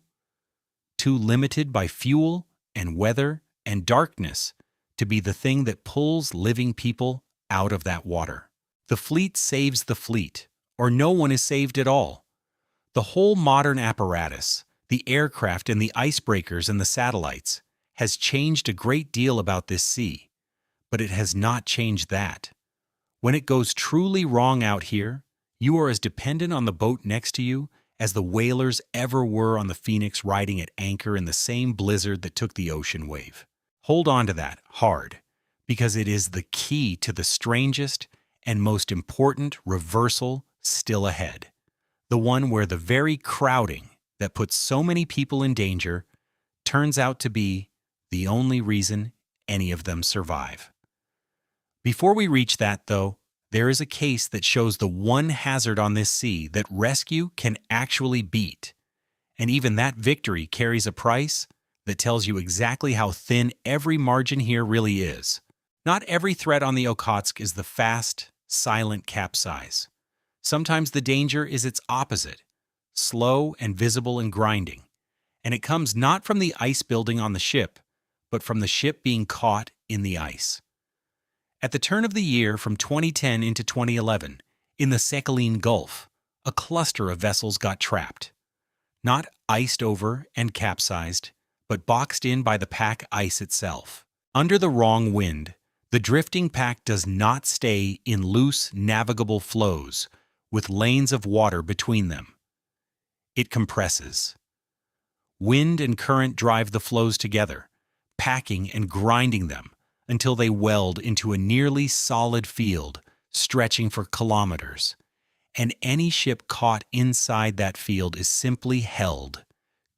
too limited by fuel and weather and darkness to be the thing that pulls living people out of that water. The fleet saves the fleet, or no one is saved at all. The whole modern apparatus, the aircraft and the icebreakers and the satellites, has changed a great deal about this sea, but it has not changed that. When it goes truly wrong out here, you are as dependent on the boat next to you as the whalers ever were on the Phoenix riding at anchor in the same blizzard that took the ocean wave. Hold on to that hard, because it is the key to the strangest and most important reversal still ahead. The one where the very crowding that puts so many people in danger turns out to be the only reason any of them survive. Before we reach that, though, there is a case that shows the one hazard on this sea that rescue can actually beat. And even that victory carries a price that tells you exactly how thin every margin here really is. Not every threat on the Okhotsk is the fast, silent capsize. Sometimes the danger is its opposite, slow and visible and grinding. And it comes not from the ice building on the ship, but from the ship being caught in the ice. At the turn of the year from 2010 into 2011, in the Sakhalin Gulf, a cluster of vessels got trapped. Not iced over and capsized, but boxed in by the pack ice itself. Under the wrong wind, the drifting pack does not stay in loose, navigable flows with lanes of water between them. It compresses. Wind and current drive the flows together, packing and grinding them until they weld into a nearly solid field stretching for kilometers. And any ship caught inside that field is simply held,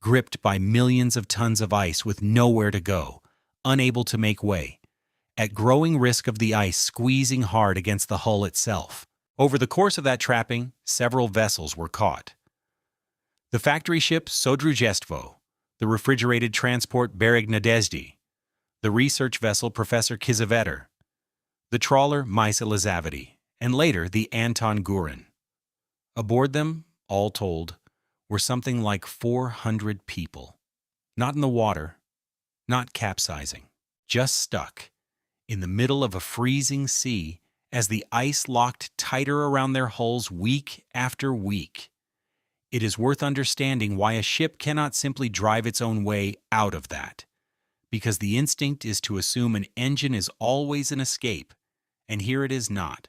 gripped by millions of tons of ice with nowhere to go, unable to make way, at growing risk of the ice squeezing hard against the hull itself. Over the course of that trapping, several vessels were caught. The factory ship Sodrujestvo, the refrigerated transport Bereg Nadezhdy, the research vessel Professor Kizaveter, the trawler Maisa Lazavity, and later the Anton Gurin. Aboard them, all told, were something like 400 people. Not in the water, not capsizing, just stuck in the middle of a freezing sea as the ice locked tighter around their hulls week after week. It is worth understanding why a ship cannot simply drive its own way out of that, because the instinct is to assume an engine is always an escape, and here it is not.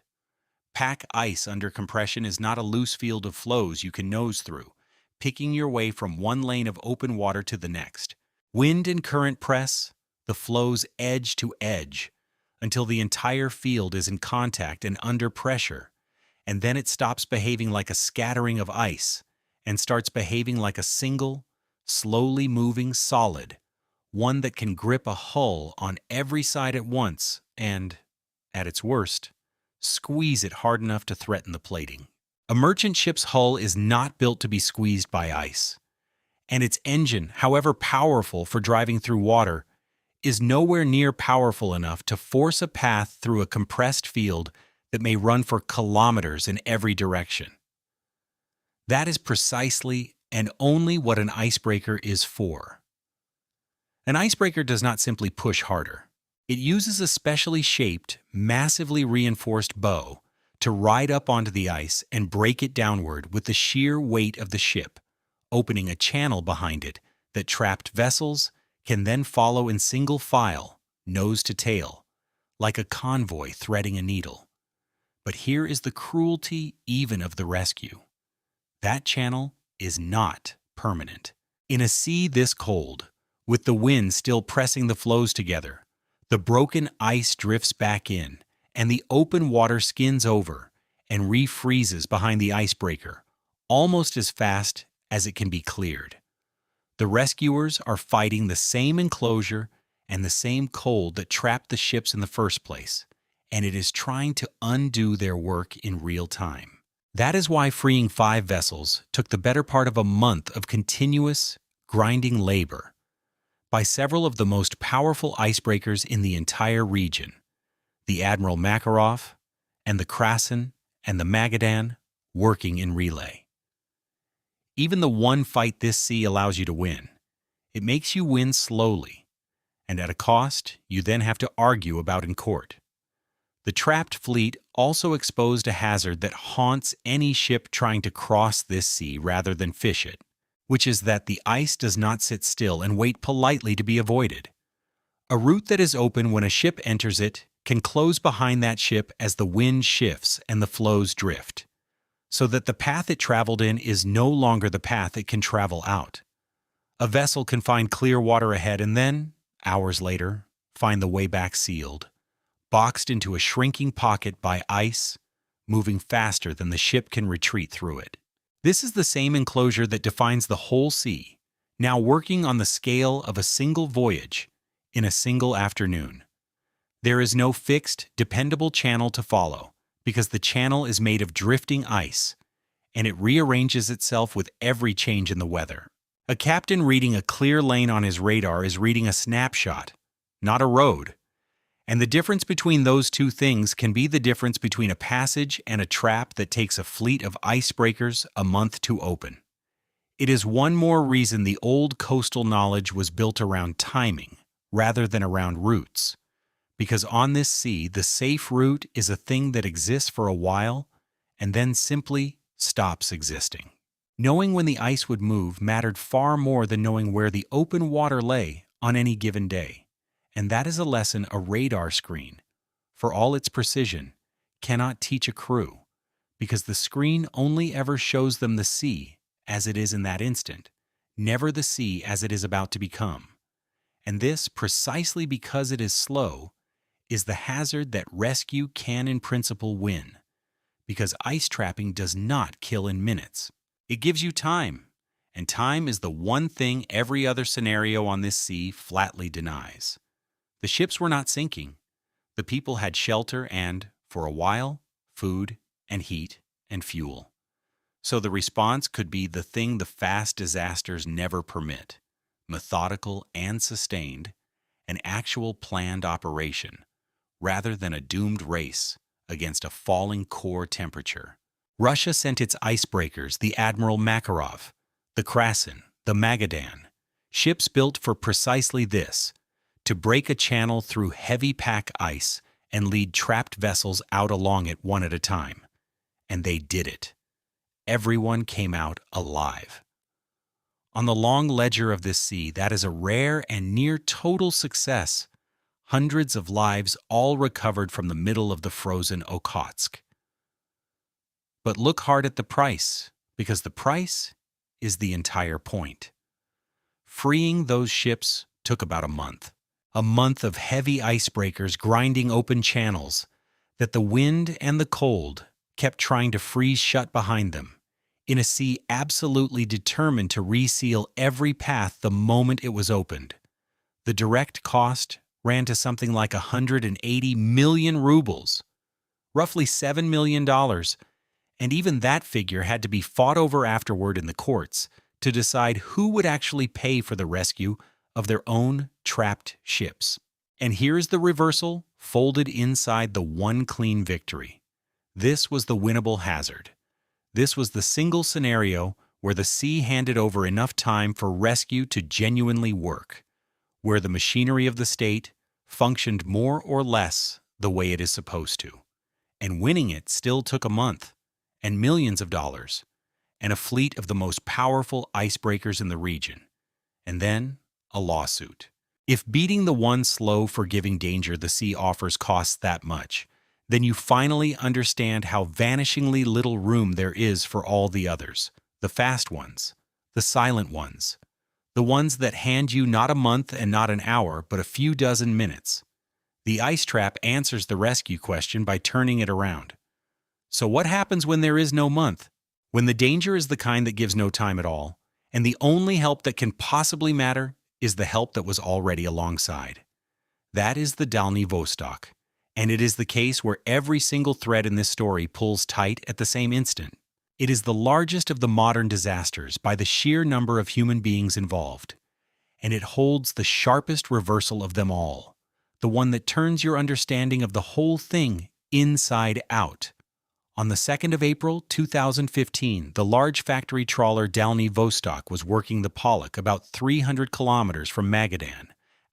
Pack ice under compression is not a loose field of flows you can nose through, picking your way from one lane of open water to the next. Wind and current press the flows edge to edge until the entire field is in contact and under pressure, and then it stops behaving like a scattering of ice and starts behaving like a single, slowly moving solid, one that can grip a hull on every side at once and, at its worst, squeeze it hard enough to threaten the plating. A merchant ship's hull is not built to be squeezed by ice, and its engine, however powerful for driving through water, is nowhere near powerful enough to force a path through a compressed field that may run for kilometers in every direction. That is precisely and only what an icebreaker is for. An icebreaker does not simply push harder. It uses a specially shaped, massively reinforced bow to ride up onto the ice and break it downward with the sheer weight of the ship, opening a channel behind it that trapped vessels can then follow in single file, nose to tail, like a convoy threading a needle. But here is the cruelty even of the rescue. That channel is not permanent. In a sea this cold, with the wind still pressing the floes together, the broken ice drifts back in, and the open water skins over and refreezes behind the icebreaker, almost as fast as it can be cleared. The rescuers are fighting the same enclosure and the same cold that trapped the ships in the first place, and it is trying to undo their work in real time. That is why freeing 5 vessels took the better part of a month of continuous, grinding labor by several of the most powerful icebreakers in the entire region, the Admiral Makarov and the Krasin and the Magadan, working in relay. Even the one fight this sea allows you to win. It makes you win slowly, and at a cost you then have to argue about in court. The trapped fleet also exposed a hazard that haunts any ship trying to cross this sea rather than fish it, which is that the ice does not sit still and wait politely to be avoided. A route that is open when a ship enters it can close behind that ship as the wind shifts and the floes drift, so that the path it traveled in is no longer the path it can travel out. A vessel can find clear water ahead and then, hours later, find the way back sealed, boxed into a shrinking pocket by ice, moving faster than the ship can retreat through it. This is the same enclosure that defines the whole sea, now working on the scale of a single voyage in a single afternoon. There is no fixed, dependable channel to follow, because the channel is made of drifting ice, and it rearranges itself with every change in the weather. A captain reading a clear lane on his radar is reading a snapshot, not a road. And the difference between those two things can be the difference between a passage and a trap that takes a fleet of icebreakers a month to open. It is one more reason the old coastal knowledge was built around timing rather than around routes. Because on this sea, the safe route is a thing that exists for a while and then simply stops existing. Knowing when the ice would move mattered far more than knowing where the open water lay on any given day. And that is a lesson a radar screen, for all its precision, cannot teach a crew, because the screen only ever shows them the sea as it is in that instant, never the sea as it is about to become. And this, precisely because it is slow, is the hazard that rescue can in principle win, because ice trapping does not kill in minutes. It gives you time, and time is the one thing every other scenario on this sea flatly denies. The ships were not sinking. The people had shelter and, for a while, food and heat and fuel. So the response could be the thing the fast disasters never permit: methodical and sustained, an actual planned operation, rather than a doomed race against a falling core temperature. Russia sent its icebreakers, the Admiral Makarov, the Krasin, the Magadan, ships built for precisely this: to break a channel through heavy pack ice and lead trapped vessels out along it one at a time. And they did it. Everyone came out alive. On the long ledger of this sea, that is a rare and near total success. Hundreds of lives all recovered from the middle of the frozen Okhotsk. But look hard at the price, because the price is the entire point. Freeing those ships took about a month. A month of heavy icebreakers grinding open channels that the wind and the cold kept trying to freeze shut behind them, in a sea absolutely determined to reseal every path the moment it was opened. The direct cost ran to something like 180 million rubles, roughly $7 million, and even that figure had to be fought over afterward in the courts to decide who would actually pay for the rescue of their own trapped ships. And here's the reversal folded inside the one clean victory. This was the winnable hazard. This was the single scenario where the sea handed over enough time for rescue to genuinely work, where the machinery of the state functioned more or less the way it is supposed to. And winning it still took a month, and millions of dollars, and a fleet of the most powerful icebreakers in the region, and then a lawsuit. If beating the one slow, forgiving danger the sea offers costs that much, then you finally understand how vanishingly little room there is for all the others, the fast ones, the silent ones, the ones that hand you not a month and not an hour, but a few dozen minutes. The ice trap answers the rescue question by turning it around. So what happens when there is no month? When the danger is the kind that gives no time at all, and the only help that can possibly matter is the help that was already alongside. That is the Dalny Vostok, and it is the case where every single thread in this story pulls tight at the same instant. It is the largest of the modern disasters by the sheer number of human beings involved, and it holds the sharpest reversal of them all, the one that turns your understanding of the whole thing inside out. On the 2nd of April, 2015, the large factory trawler Dalny Vostok was working the Pollock about 300 kilometers from Magadan,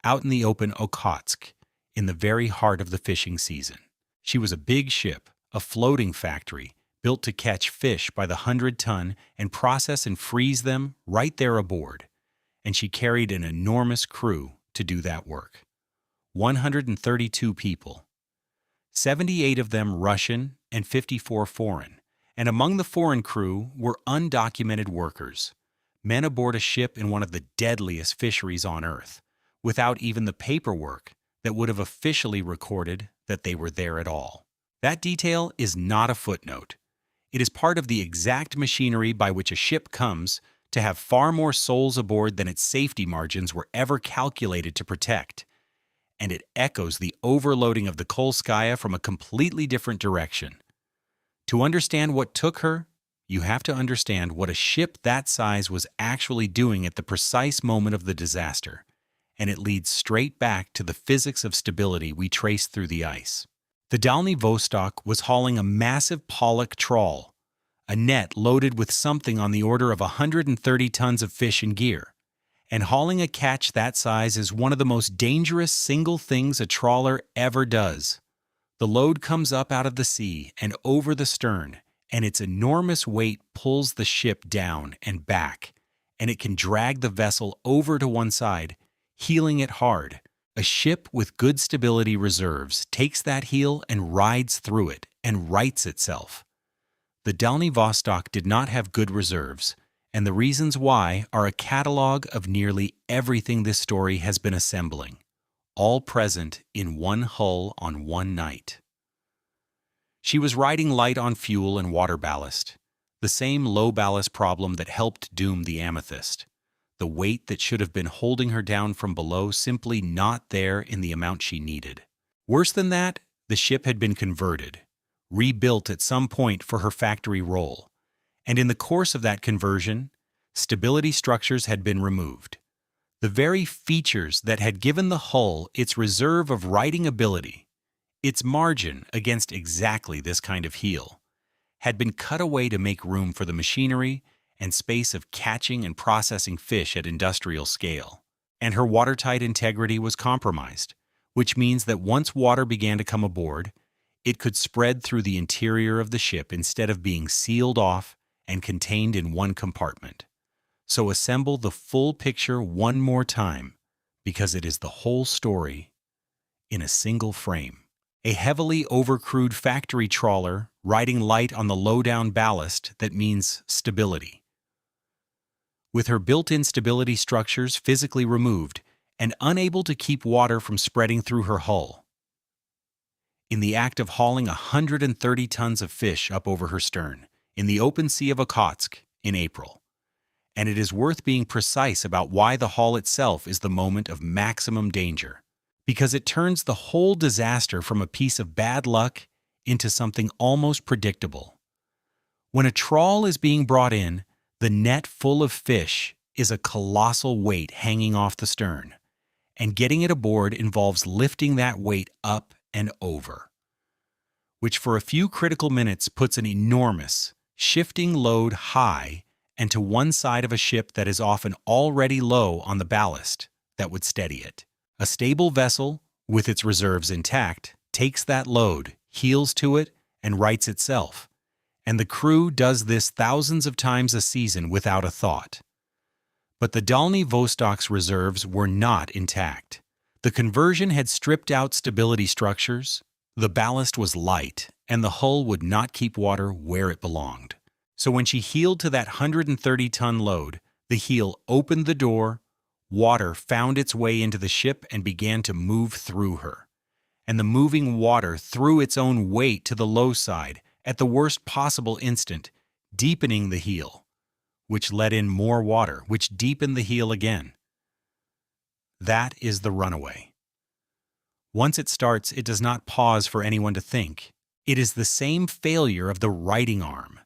out in the open Okhotsk, in the very heart of the fishing season. She was a big ship, a floating factory, built to catch fish by the 100-ton and process and freeze them right there aboard, and she carried an enormous crew to do that work. 132 people. 78 of them Russian and 54 foreign, and among the foreign crew were undocumented workers, men aboard a ship in one of the deadliest fisheries on Earth, without even the paperwork that would have officially recorded that they were there at all. That detail is not a footnote. It is part of the exact machinery by which a ship comes to have far more souls aboard than its safety margins were ever calculated to protect. And it echoes the overloading of the Kolskaya from a completely different direction. To understand what took her, you have to understand what a ship that size was actually doing at the precise moment of the disaster, and it leads straight back to the physics of stability we trace through the ice. The Dalny Vostok was hauling a massive pollock trawl, a net loaded with something on the order of 130 tons of fish and gear. And hauling a catch that size is one of the most dangerous single things a trawler ever does. The load comes up out of the sea and over the stern, and its enormous weight pulls the ship down and back, and it can drag the vessel over to one side, heeling it hard. A ship with good stability reserves takes that heel and rides through it and rights itself. The Dalny Vostok did not have good reserves, and the reasons why are a catalog of nearly everything this story has been assembling, all present in one hull on one night. She was riding light on fuel and water ballast, the same low ballast problem that helped doom the Amethyst, the weight that should have been holding her down from below simply not there in the amount she needed. Worse than that, the ship had been converted, rebuilt at some point for her factory role. And in the course of that conversion, stability structures had been removed. The very features that had given the hull its reserve of riding ability, its margin against exactly this kind of heel, had been cut away to make room for the machinery and space of catching and processing fish at industrial scale. And her watertight integrity was compromised, which means that once water began to come aboard, it could spread through the interior of the ship instead of being sealed off and contained in one compartment. So assemble the full picture one more time, because it is the whole story in a single frame. A heavily overcrewed factory trawler riding light on the low-down ballast that means stability. With her built-in stability structures physically removed and unable to keep water from spreading through her hull. In the act of hauling 130 tons of fish up over her stern, in the open sea of Okhotsk in April, and it is worth being precise about why the haul itself is the moment of maximum danger, because it turns the whole disaster from a piece of bad luck into something almost predictable. When a trawl is being brought in, the net full of fish is a colossal weight hanging off the stern, and getting it aboard involves lifting that weight up and over, which for a few critical minutes puts an enormous, shifting load high and to one side of a ship that is often already low on the ballast that would steady it. A stable vessel, with its reserves intact, takes that load, heels to it, and rights itself, and the crew does this thousands of times a season without a thought. But the Dalny Vostok's reserves were not intact. The conversion had stripped out stability structures, the ballast was light, and the hull would not keep water where it belonged. So when she heeled to that 130-ton load, the heel opened the door, water found its way into the ship and began to move through her. And the moving water threw its own weight to the low side at the worst possible instant, deepening the heel, which let in more water, which deepened the heel again. That is the runaway. Once it starts, it does not pause for anyone to think. It is the same failure of the righting arm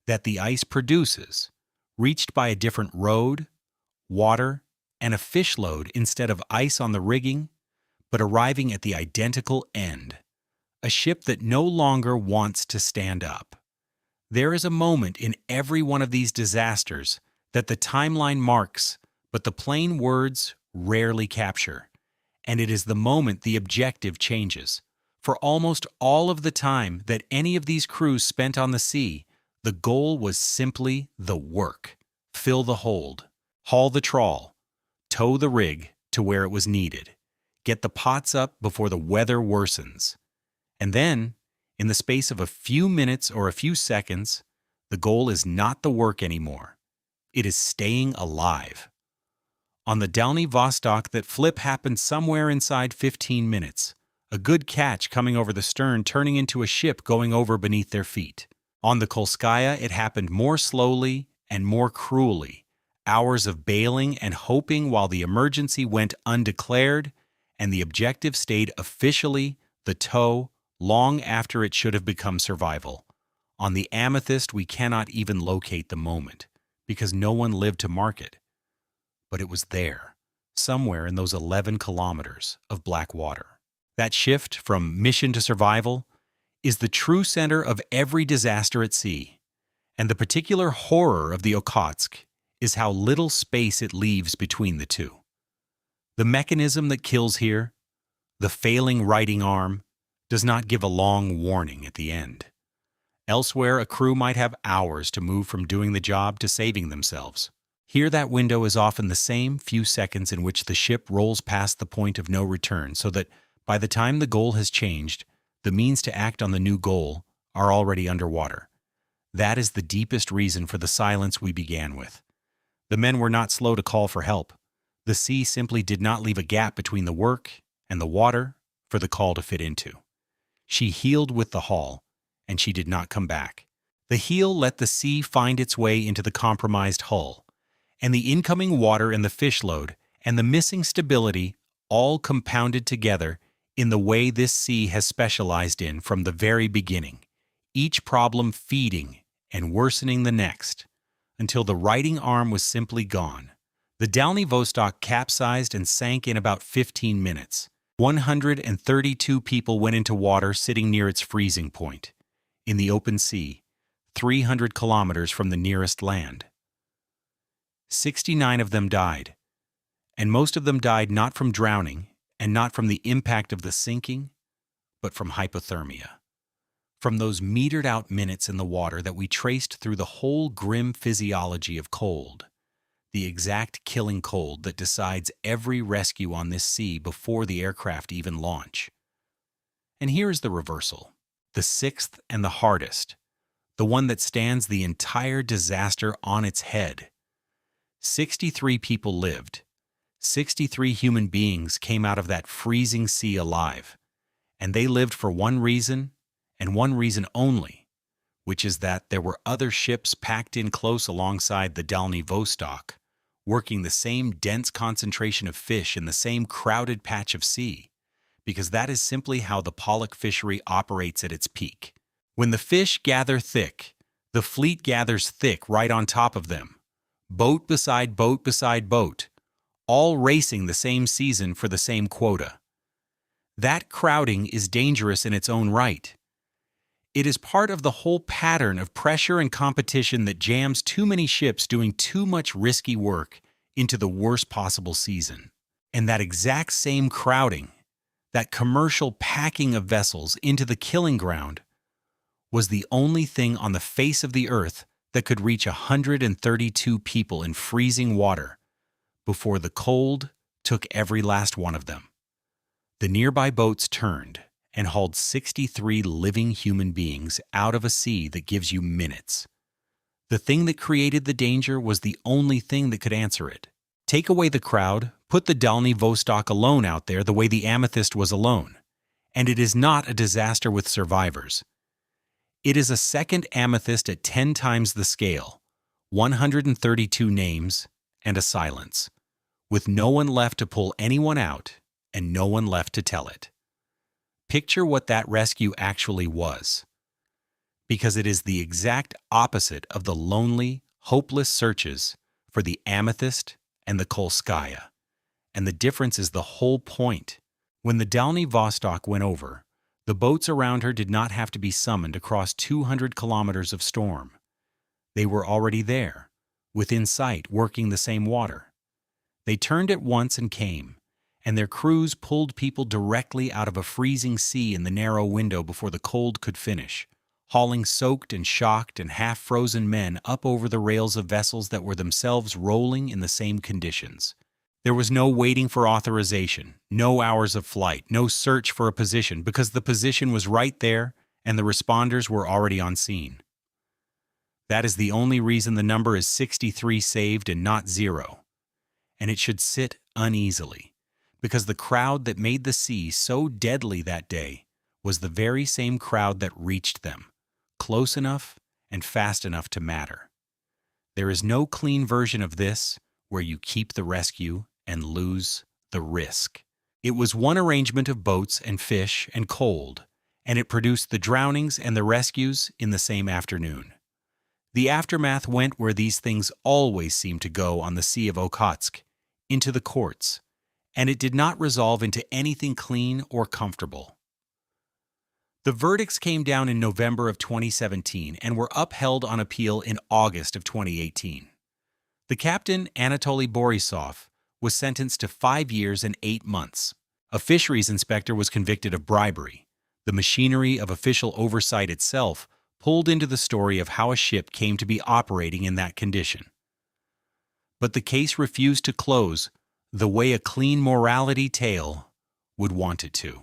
that the ice produces, reached by a different road, water, and a fish load instead of ice on the rigging, but arriving at the identical end, a ship that no longer wants to stand up. There is a moment in every one of these disasters that the timeline marks, but the plain words rarely capture, and it is the moment the objective changes. For almost all of the time that any of these crews spent on the sea, the goal was simply the work. Fill the hold, haul the trawl, tow the rig to where it was needed, get the pots up before the weather worsens. And then, in the space of a few minutes or a few seconds, the goal is not the work anymore. It is staying alive. On the Dalny Vostok, that flip happened somewhere inside 15 minutes. A good catch coming over the stern, turning into a ship going over beneath their feet. On the Kolskaya, it happened more slowly and more cruelly. Hours of bailing and hoping while the emergency went undeclared, and the objective stayed officially the tow long after it should have become survival. On the Amethyst, we cannot even locate the moment, because no one lived to mark it. But it was there, somewhere in those 11 kilometers of black water. That shift from mission to survival is the true center of every disaster at sea, and the particular horror of the Okhotsk is how little space it leaves between the two. The mechanism that kills here, the failing righting arm, does not give a long warning at the end. Elsewhere, a crew might have hours to move from doing the job to saving themselves. Here, that window is often the same few seconds in which the ship rolls past the point of no return, so that by the time the goal has changed, the means to act on the new goal are already underwater. That is the deepest reason for the silence we began with. The men were not slow to call for help. The sea simply did not leave a gap between the work and the water for the call to fit into. She heeled with the haul, and she did not come back. The heel let the sea find its way into the compromised hull, and the incoming water and the fish load and the missing stability all compounded together in the way this sea has specialized in from the very beginning, each problem feeding and worsening the next, until the righting arm was simply gone. The Dalny Vostok capsized and sank in about 15 minutes. 132 people went into water sitting near its freezing point, in the open sea, 300 kilometers from the nearest land. 69 of them died, and most of them died not from drowning and not from the impact of the sinking, but from hypothermia. From those metered out minutes in the water that we traced through the whole grim physiology of cold, the exact killing cold that decides every rescue on this sea before the aircraft even launch. And here is the reversal, the sixth and the hardest, the one that stands the entire disaster on its head. 63 people lived. 63 human beings came out of that freezing sea alive, and they lived for one reason, and one reason only, which is that there were other ships packed in close alongside the Dalny Vostok, working the same dense concentration of fish in the same crowded patch of sea, because that is simply how the pollock fishery operates at its peak. When the fish gather thick, the fleet gathers thick right on top of them, boat beside boat beside boat, all racing the same season for the same quota. That crowding is dangerous in its own right. It is part of the whole pattern of pressure and competition that jams too many ships doing too much risky work into the worst possible season. And that exact same crowding, that commercial packing of vessels into the killing ground, was the only thing on the face of the earth that could reach 132 people in freezing water before the cold took every last one of them. The nearby boats turned and hauled 63 living human beings out of a sea that gives you minutes. The thing that created the danger was the only thing that could answer it. Take away the crowd, put the Dalny Vostok alone out there the way the Amethyst was alone, and it is not a disaster with survivors. It is a second Amethyst at 10 times the scale, 132 names, and a silence, with no one left to pull anyone out and no one left to tell it. Picture what that rescue actually was, because it is the exact opposite of the lonely, hopeless searches for the Amethyst and the Kolskaya, and the difference is the whole point. When the Dalny Vostok went over, the boats around her did not have to be summoned across 200 kilometers of storm. They were already there, within sight, working the same water. They turned at once and came, and their crews pulled people directly out of a freezing sea in the narrow window before the cold could finish, hauling soaked and shocked and half-frozen men up over the rails of vessels that were themselves rolling in the same conditions. There was no waiting for authorization, no hours of flight, no search for a position, because the position was right there and the responders were already on scene. That is the only reason the number is 63 saved and not 0. And it should sit uneasily, because the crowd that made the sea so deadly that day was the very same crowd that reached them, close enough and fast enough to matter. There is no clean version of this where you keep the rescue and lose the risk. It was one arrangement of boats and fish and cold, and it produced the drownings and the rescues in the same afternoon. The aftermath went where these things always seem to go on the Sea of Okhotsk, into the courts, and it did not resolve into anything clean or comfortable. The verdicts came down in November of 2017 and were upheld on appeal in August of 2018. The captain, Anatoly Borisov, was sentenced to 5 years and 8 months. A fisheries inspector was convicted of bribery. The machinery of official oversight itself pulled into the story of how a ship came to be operating in that condition. But the case refused to close the way a clean morality tale would want it to.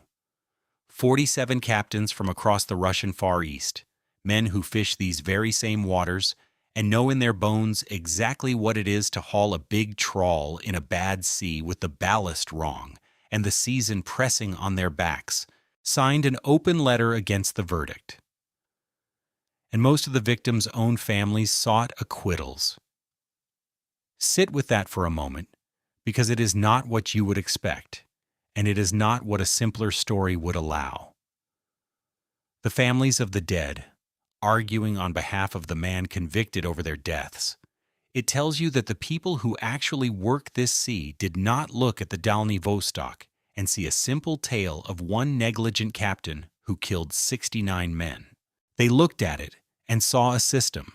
47 captains from across the Russian Far East, men who fish these very same waters and know in their bones exactly what it is to haul a big trawl in a bad sea with the ballast wrong and the season pressing on their backs, signed an open letter against the verdict. And most of the victims' own families sought acquittals. Sit with that for a moment, because it is not what you would expect, and it is not what a simpler story would allow. The families of the dead, arguing on behalf of the man convicted over their deaths. It tells you that the people who actually work this sea did not look at the Dalny Vostok and see a simple tale of one negligent captain who killed 69 men. They looked at it and saw a system,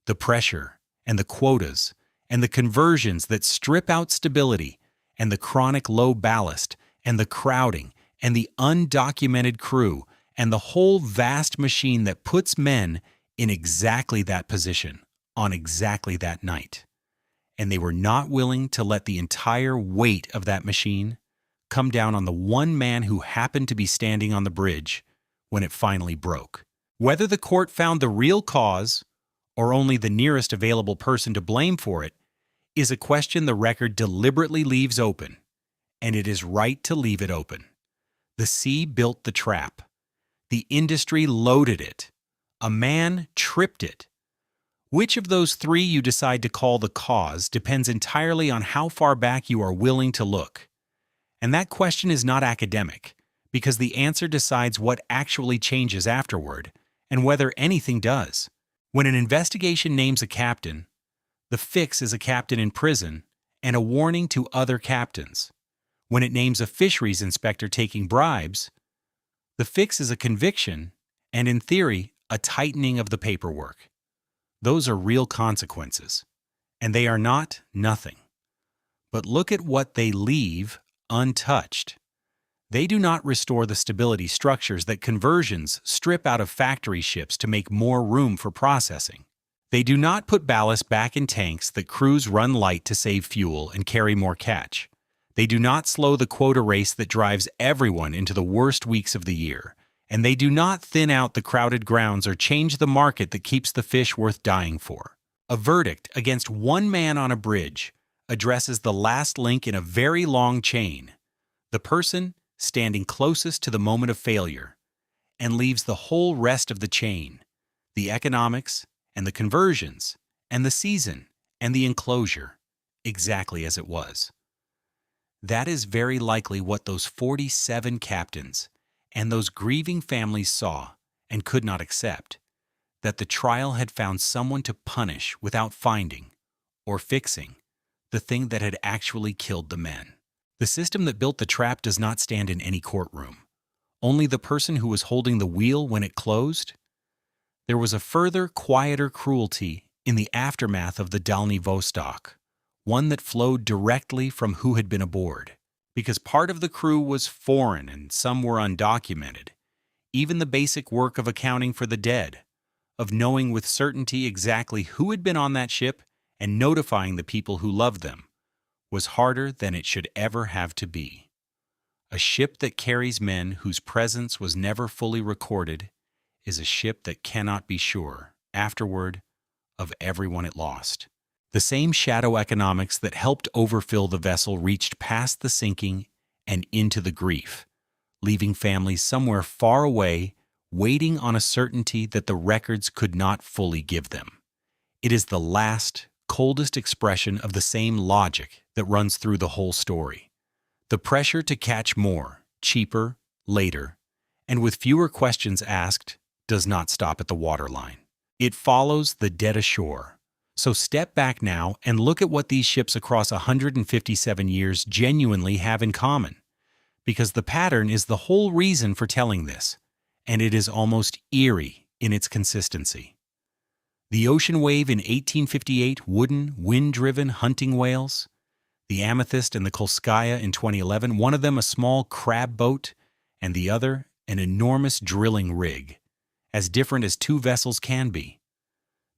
the pressure and the quotas and the conversions that strip out stability and the chronic low ballast and the crowding and the undocumented crew and the whole vast machine that puts men in exactly that position on exactly that night. And they were not willing to let the entire weight of that machine come down on the one man who happened to be standing on the bridge when it finally broke. Whether the court found the real cause or only the nearest available person to blame for it is a question the record deliberately leaves open, and it is right to leave it open. The sea built the trap. The industry loaded it. A man tripped it. Which of those three you decide to call the cause depends entirely on how far back you are willing to look. And that question is not academic, because the answer decides what actually changes afterward, and whether anything does. When an investigation names a captain, the fix is a captain in prison and a warning to other captains. When it names a fisheries inspector taking bribes, the fix is a conviction and, in theory, a tightening of the paperwork. Those are real consequences, and they are not nothing. But look at what they leave untouched. They do not restore the stability structures that conversions strip out of factory ships to make more room for processing. They do not put ballast back in tanks that crews run light to save fuel and carry more catch. They do not slow the quota race that drives everyone into the worst weeks of the year. And they do not thin out the crowded grounds or change the market that keeps the fish worth dying for. A verdict against one man on a bridge addresses the last link in a very long chain, the person standing closest to the moment of failure, and leaves the whole rest of the chain, the economics and the conversions and the season and the enclosure, exactly as it was. That is very likely what those 47 captains and those grieving families saw and could not accept, that the trial had found someone to punish without finding or fixing the thing that had actually killed the men. The system that built the trap does not stand in any courtroom. Only the person who was holding the wheel when it closed. There was a further, quieter cruelty in the aftermath of the Deadliest Vostok, one that flowed directly from who had been aboard. Because part of the crew was foreign and some were undocumented. Even the basic work of accounting for the dead, of knowing with certainty exactly who had been on that ship and notifying the people who loved them, was harder than it should ever have to be. A ship that carries men whose presence was never fully recorded is a ship that cannot be sure, afterward, of everyone it lost. The same shadow economics that helped overfill the vessel reached past the sinking and into the grief, leaving families somewhere far away, waiting on a certainty that the records could not fully give them. It is the last, coldest expression of the same logic that runs through the whole story. The pressure to catch more, cheaper, later, and with fewer questions asked, does not stop at the waterline. It follows the dead ashore. So step back now and look at what these ships across 157 years genuinely have in common. Because the pattern is the whole reason for telling this, and it is almost eerie in its consistency. The Ocean Wave in 1858 wooden, wind-driven hunting whales, the Amethyst and the Kolskaya in 2011, one of them a small crab boat, and the other an enormous drilling rig, as different as two vessels can be.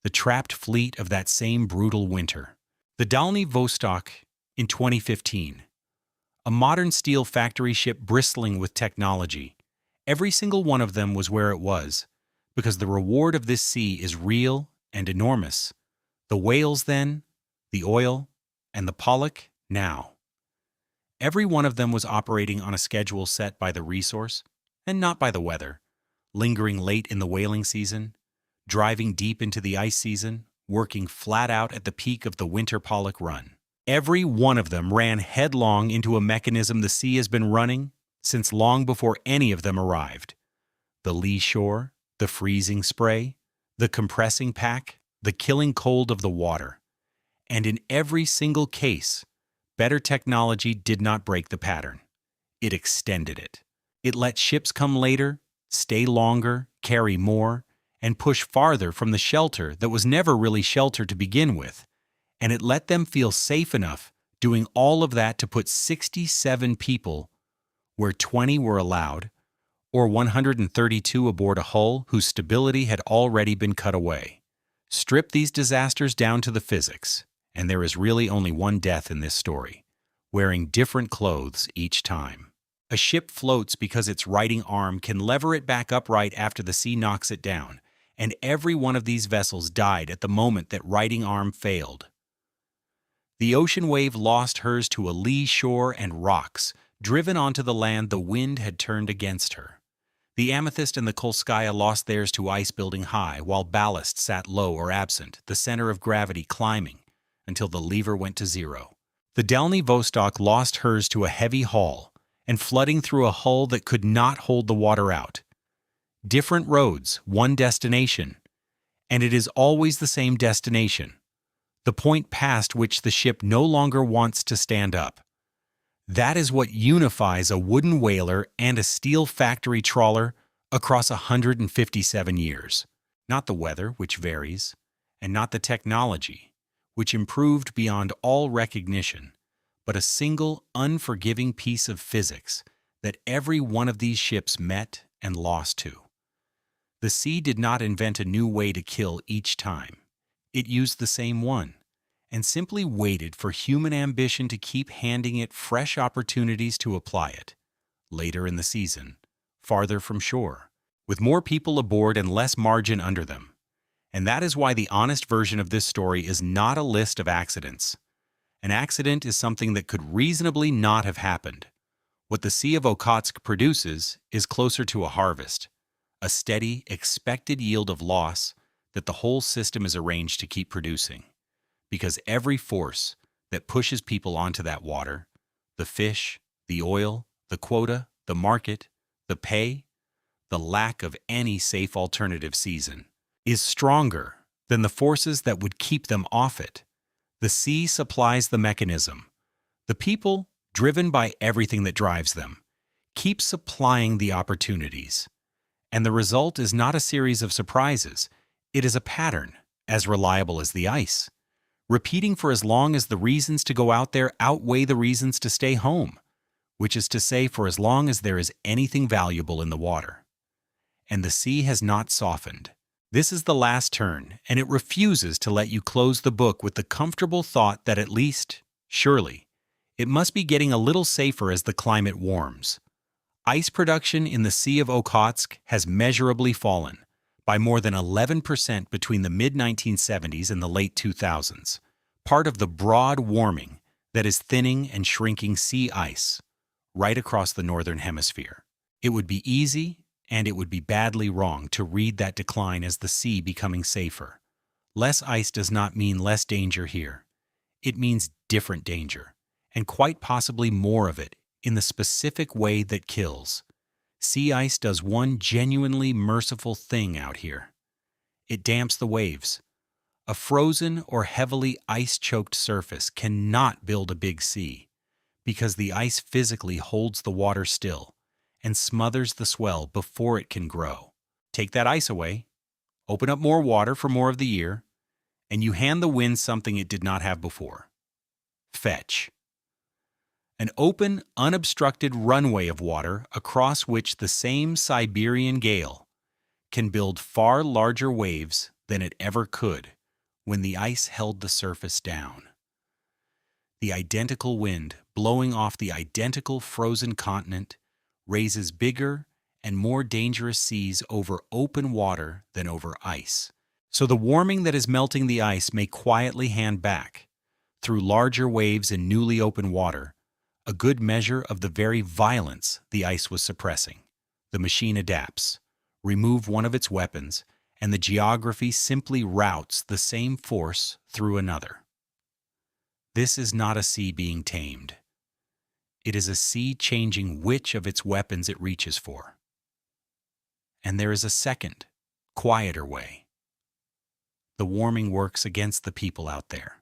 The trapped fleet of that same brutal winter. The Deadliest Vostok in 2015. A modern steel factory ship bristling with technology. Every single one of them was where it was, because the reward of this sea is real and enormous. The whales then, the oil, and the pollock now. Every one of them was operating on a schedule set by the resource, and not by the weather, lingering late in the whaling season, driving deep into the ice season, working flat out at the peak of the winter pollock run. Every one of them ran headlong into a mechanism the sea has been running since long before any of them arrived. The lee shore, the freezing spray, the compressing pack, the killing cold of the water. And in every single case, better technology did not break the pattern. It extended it. It let ships come later, stay longer, carry more, and push farther from the shelter that was never really shelter to begin with, and it let them feel safe enough doing all of that to put 67 people where 20 were allowed, or 132 aboard a hull whose stability had already been cut away. Strip these disasters down to the physics, and there is really only one death in this story, wearing different clothes each time. A ship floats because its righting arm can lever it back upright after the sea knocks it down, and every one of these vessels died at the moment that righting arm failed. The Ocean Wave lost hers to a lee shore and rocks, driven onto the land the wind had turned against her. The Amethyst and the Kolskaya lost theirs to ice building high, while Ballast sat low or absent, the center of gravity climbing, until the lever went to zero. The Delny Vostok lost hers to a heavy haul, and flooding through a hull that could not hold the water out. Different roads, one destination, and it is always the same destination, the point past which the ship no longer wants to stand up. That is what unifies a wooden whaler and a steel factory trawler across 157 years. Not the weather, which varies, and not the technology, which improved beyond all recognition, but a single, unforgiving piece of physics that every one of these ships met and lost to. The sea did not invent a new way to kill each time. It used the same one, and simply waited for human ambition to keep handing it fresh opportunities to apply it, later in the season, farther from shore, with more people aboard and less margin under them. And that is why the honest version of this story is not a list of accidents. An accident is something that could reasonably not have happened. What the Sea of Okhotsk produces is closer to a harvest, a steady, expected yield of loss that the whole system is arranged to keep producing. Because every force that pushes people onto that water, the fish, the oil, the quota, the market, the pay, the lack of any safe alternative season, is stronger than the forces that would keep them off it. The sea supplies the mechanism. The people, driven by everything that drives them, keep supplying the opportunities. And the result is not a series of surprises. It is a pattern, as reliable as the ice, repeating for as long as the reasons to go out there outweigh the reasons to stay home, which is to say for as long as there is anything valuable in the water. And the sea has not softened. This is the last turn, and it refuses to let you close the book with the comfortable thought that at least, surely, it must be getting a little safer as the climate warms. Ice production in the Sea of Okhotsk has measurably fallen, by more than 11% between the mid-1970s and the late 2000s, part of the broad warming that is thinning and shrinking sea ice right across the northern hemisphere. It would be easy, and it would be badly wrong to read that decline as the sea becoming safer. Less ice does not mean less danger here. It means different danger, and quite possibly more of it in the specific way that kills. Sea ice does one genuinely merciful thing out here. It damps the waves. A frozen or heavily ice-choked surface cannot build a big sea, because the ice physically holds the water still and smothers the swell before it can grow. Take that ice away, open up more water for more of the year, and you hand the wind something it did not have before. Fetch. An open, unobstructed runway of water across which the same Siberian gale can build far larger waves than it ever could when the ice held the surface down. The identical wind blowing off the identical frozen continent raises bigger and more dangerous seas over open water than over ice. So the warming that is melting the ice may quietly hand back, through larger waves and newly open water, a good measure of the very violence the ice was suppressing. The machine adapts, remove one of its weapons, and the geography simply routes the same force through another. This is not a sea being tamed. It is a sea changing which of its weapons it reaches for. And there is a second, quieter way. The warming works against the people out there.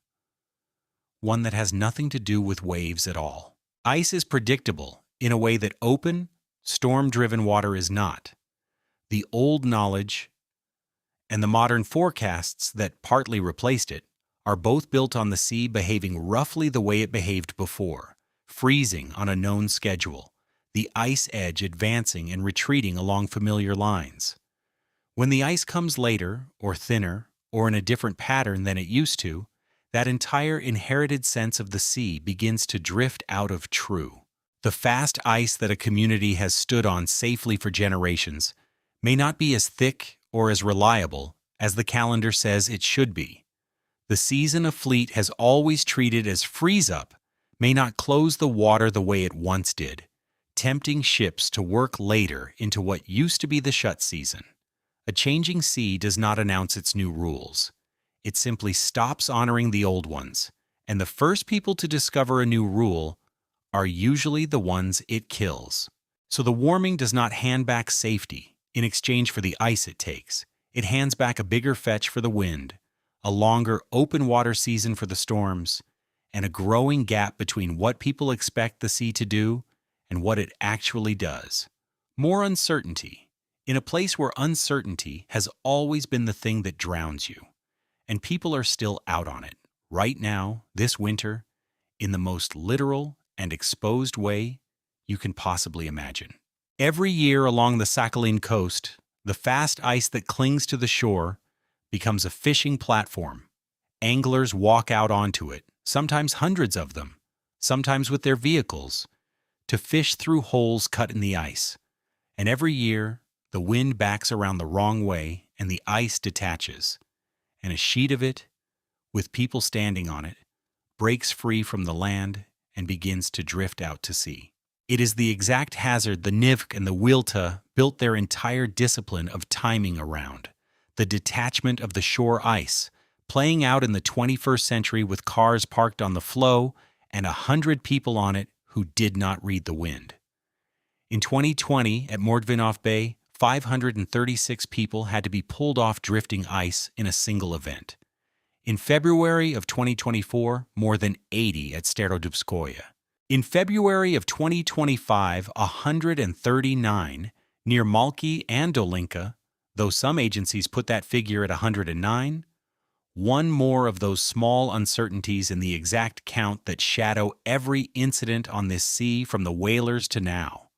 One that has nothing to do with waves at all. Ice is predictable in a way that open, storm-driven water is not. The old knowledge and the modern forecasts that partly replaced it are both built on the sea behaving roughly the way it behaved before, freezing on a known schedule, the ice edge advancing and retreating along familiar lines. When the ice comes later, or thinner, or in a different pattern than it used to, that entire inherited sense of the sea begins to drift out of true. The fast ice that a community has stood on safely for generations may not be as thick or as reliable as the calendar says it should be. The season a fleet has always treated as freeze-up may not close the water the way it once did, tempting ships to work later into what used to be the shut season. A changing sea does not announce its new rules. It simply stops honoring the old ones, and the first people to discover a new rule are usually the ones it kills. So the warming does not hand back safety in exchange for the ice it takes. It hands back a bigger fetch for the wind, a longer open water season for the storms, and a growing gap between what people expect the sea to do and what it actually does. More uncertainty, in a place where uncertainty has always been the thing that drowns you. And people are still out on it, right now, this winter, in the most literal and exposed way you can possibly imagine. Every year along the Sakhalin coast, the fast ice that clings to the shore becomes a fishing platform. Anglers walk out onto it, sometimes hundreds of them, sometimes with their vehicles, to fish through holes cut in the ice. And every year, the wind backs around the wrong way and the ice detaches, and a sheet of it, with people standing on it, breaks free from the land and begins to drift out to sea. It is the exact hazard the Nivk and the Wilta built their entire discipline of timing around, the detachment of the shore ice, playing out in the 21st century with cars parked on the floe and 100 people on it who did not read the wind. In 2020, at Mordvinov Bay, 536 people had to be pulled off drifting ice in a single event. In February of 2024, more than 80 at Starodubskoye. In February of 2025, 139 near Malki and Dolinka, though some agencies put that figure at 109, one more of those small uncertainties in the exact count that shadow every incident on this sea from the whalers to now.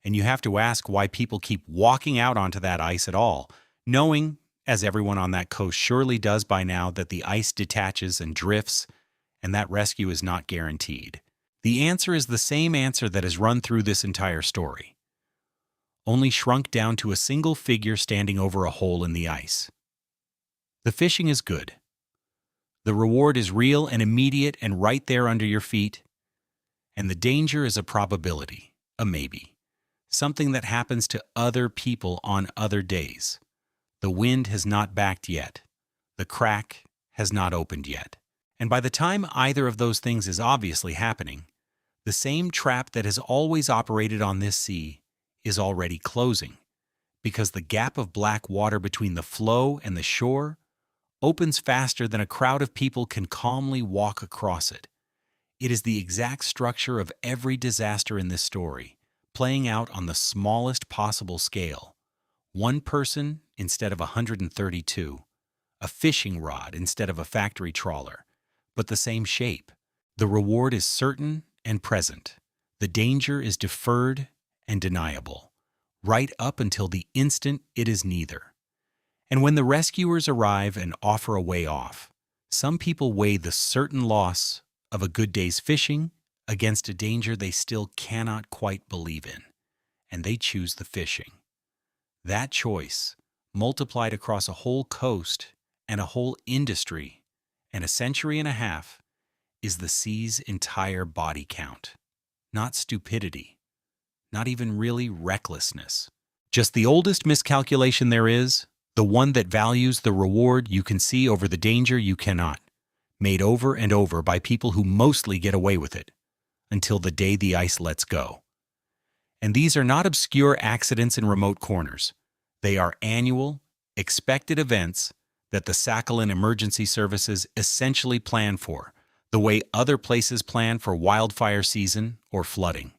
And you have to ask why people keep walking out onto that ice at all, knowing, as everyone on that coast surely does by now, that the ice detaches and drifts, and that rescue is not guaranteed. The answer is the same answer that has run through this entire story, only shrunk down to a single figure standing over a hole in the ice. The fishing is good. The reward is real and immediate and right there under your feet, and the danger is a probability, a maybe. Something that happens to other people on other days. The wind has not backed yet. The crack has not opened yet. And by the time either of those things is obviously happening, the same trap that has always operated on this sea is already closing, because the gap of black water between the floe and the shore opens faster than a crowd of people can calmly walk across it. It is the exact structure of every disaster in this story, playing out on the smallest possible scale. One person instead of 132, a fishing rod instead of a factory trawler, but the same shape. The reward is certain and present. The danger is deferred and deniable, right up until the instant it is neither. And when the rescuers arrive and offer a way off, some people weigh the certain loss of a good day's fishing against a danger they still cannot quite believe in, and they choose the fishing. That choice, multiplied across a whole coast and a whole industry and a century and a half, is the sea's entire body count. Not stupidity, not even really recklessness. Just the oldest miscalculation there is, the one that values the reward you can see over the danger you cannot, made over and over by people who mostly get away with it, until the day the ice lets go. And these are not obscure accidents in remote corners. They are annual, expected events that the Sakhalin emergency services essentially plan for, the way other places plan for wildfire season or flooding.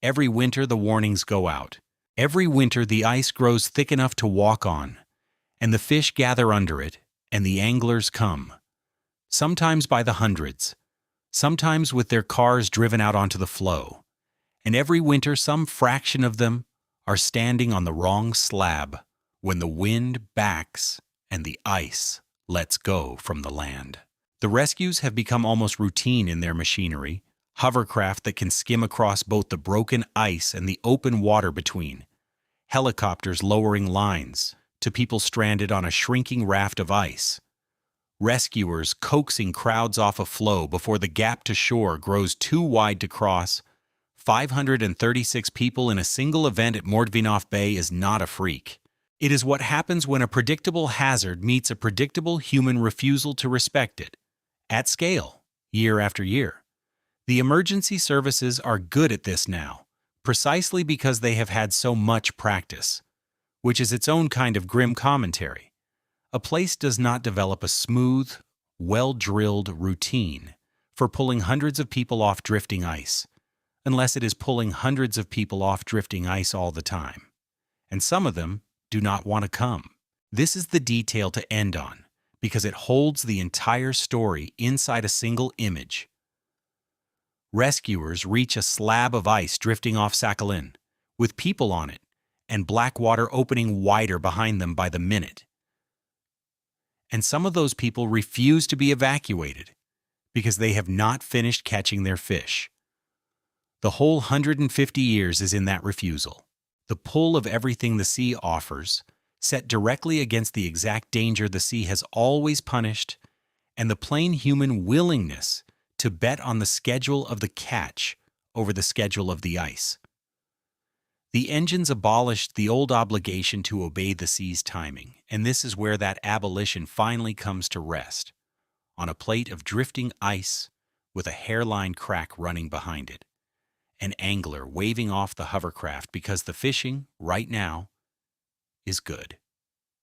Every winter the warnings go out. Every winter the ice grows thick enough to walk on, and the fish gather under it, and the anglers come. Sometimes by the hundreds, sometimes with their cars driven out onto the floe. And every winter some fraction of them are standing on the wrong slab when the wind backs and the ice lets go from the land. The rescues have become almost routine in their machinery, hovercraft that can skim across both the broken ice and the open water between, helicopters lowering lines to people stranded on a shrinking raft of ice, rescuers coaxing crowds off a floe before the gap to shore grows too wide to cross, 536 people in a single event at Mordvinov Bay is not a freak. It is what happens when a predictable hazard meets a predictable human refusal to respect it. At scale, year after year. The emergency services are good at this now, precisely because they have had so much practice, which is its own kind of grim commentary. A place does not develop a smooth, well-drilled routine for pulling hundreds of people off drifting ice, unless it is pulling hundreds of people off drifting ice all the time. And some of them do not want to come. This is the detail to end on, because it holds the entire story inside a single image. Rescuers reach a slab of ice drifting off Sakhalin, with people on it, and black water opening wider behind them by the minute. And some of those people refuse to be evacuated because they have not finished catching their fish. The whole 150 years is in that refusal. The pull of everything the sea offers, set directly against the exact danger the sea has always punished, and the plain human willingness to bet on the schedule of the catch over the schedule of the ice. The engines abolished the old obligation to obey the sea's timing, and this is where that abolition finally comes to rest, on a plate of drifting ice with a hairline crack running behind it. An angler waving off the hovercraft because the fishing, right now, is good.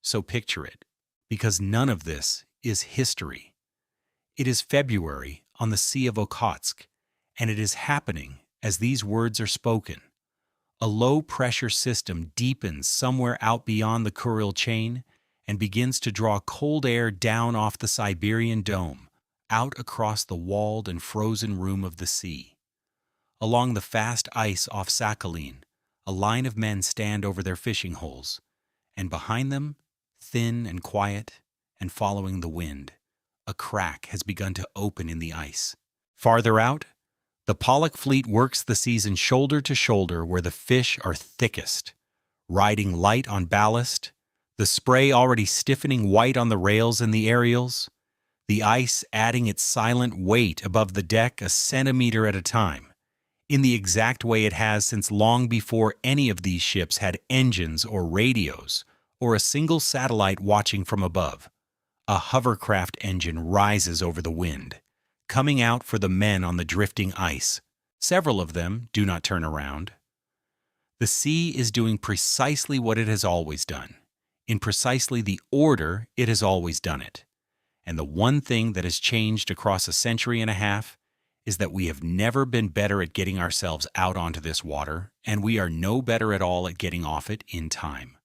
So picture it, because none of this is history. It is February on the Sea of Okhotsk, and it is happening as these words are spoken. A low-pressure system deepens somewhere out beyond the Kuril chain and begins to draw cold air down off the Siberian dome, out across the walled and frozen room of the sea. Along the fast ice off Sakhalin, a line of men stand over their fishing holes, and behind them, thin and quiet and following the wind, a crack has begun to open in the ice. Farther out, the Pollock fleet works the season shoulder to shoulder where the fish are thickest, riding light on ballast, the spray already stiffening white on the rails and the aerials, the ice adding its silent weight above the deck a centimeter at a time, in the exact way it has since long before any of these ships had engines or radios or a single satellite watching from above. A hovercraft engine rises over the wind, coming out for the men on the drifting ice. Several of them do not turn around. The sea is doing precisely what it has always done, in precisely the order it has always done it. And the one thing that has changed across a century and a half is that we have never been better at getting ourselves out onto this water, and we are no better at all at getting off it in time.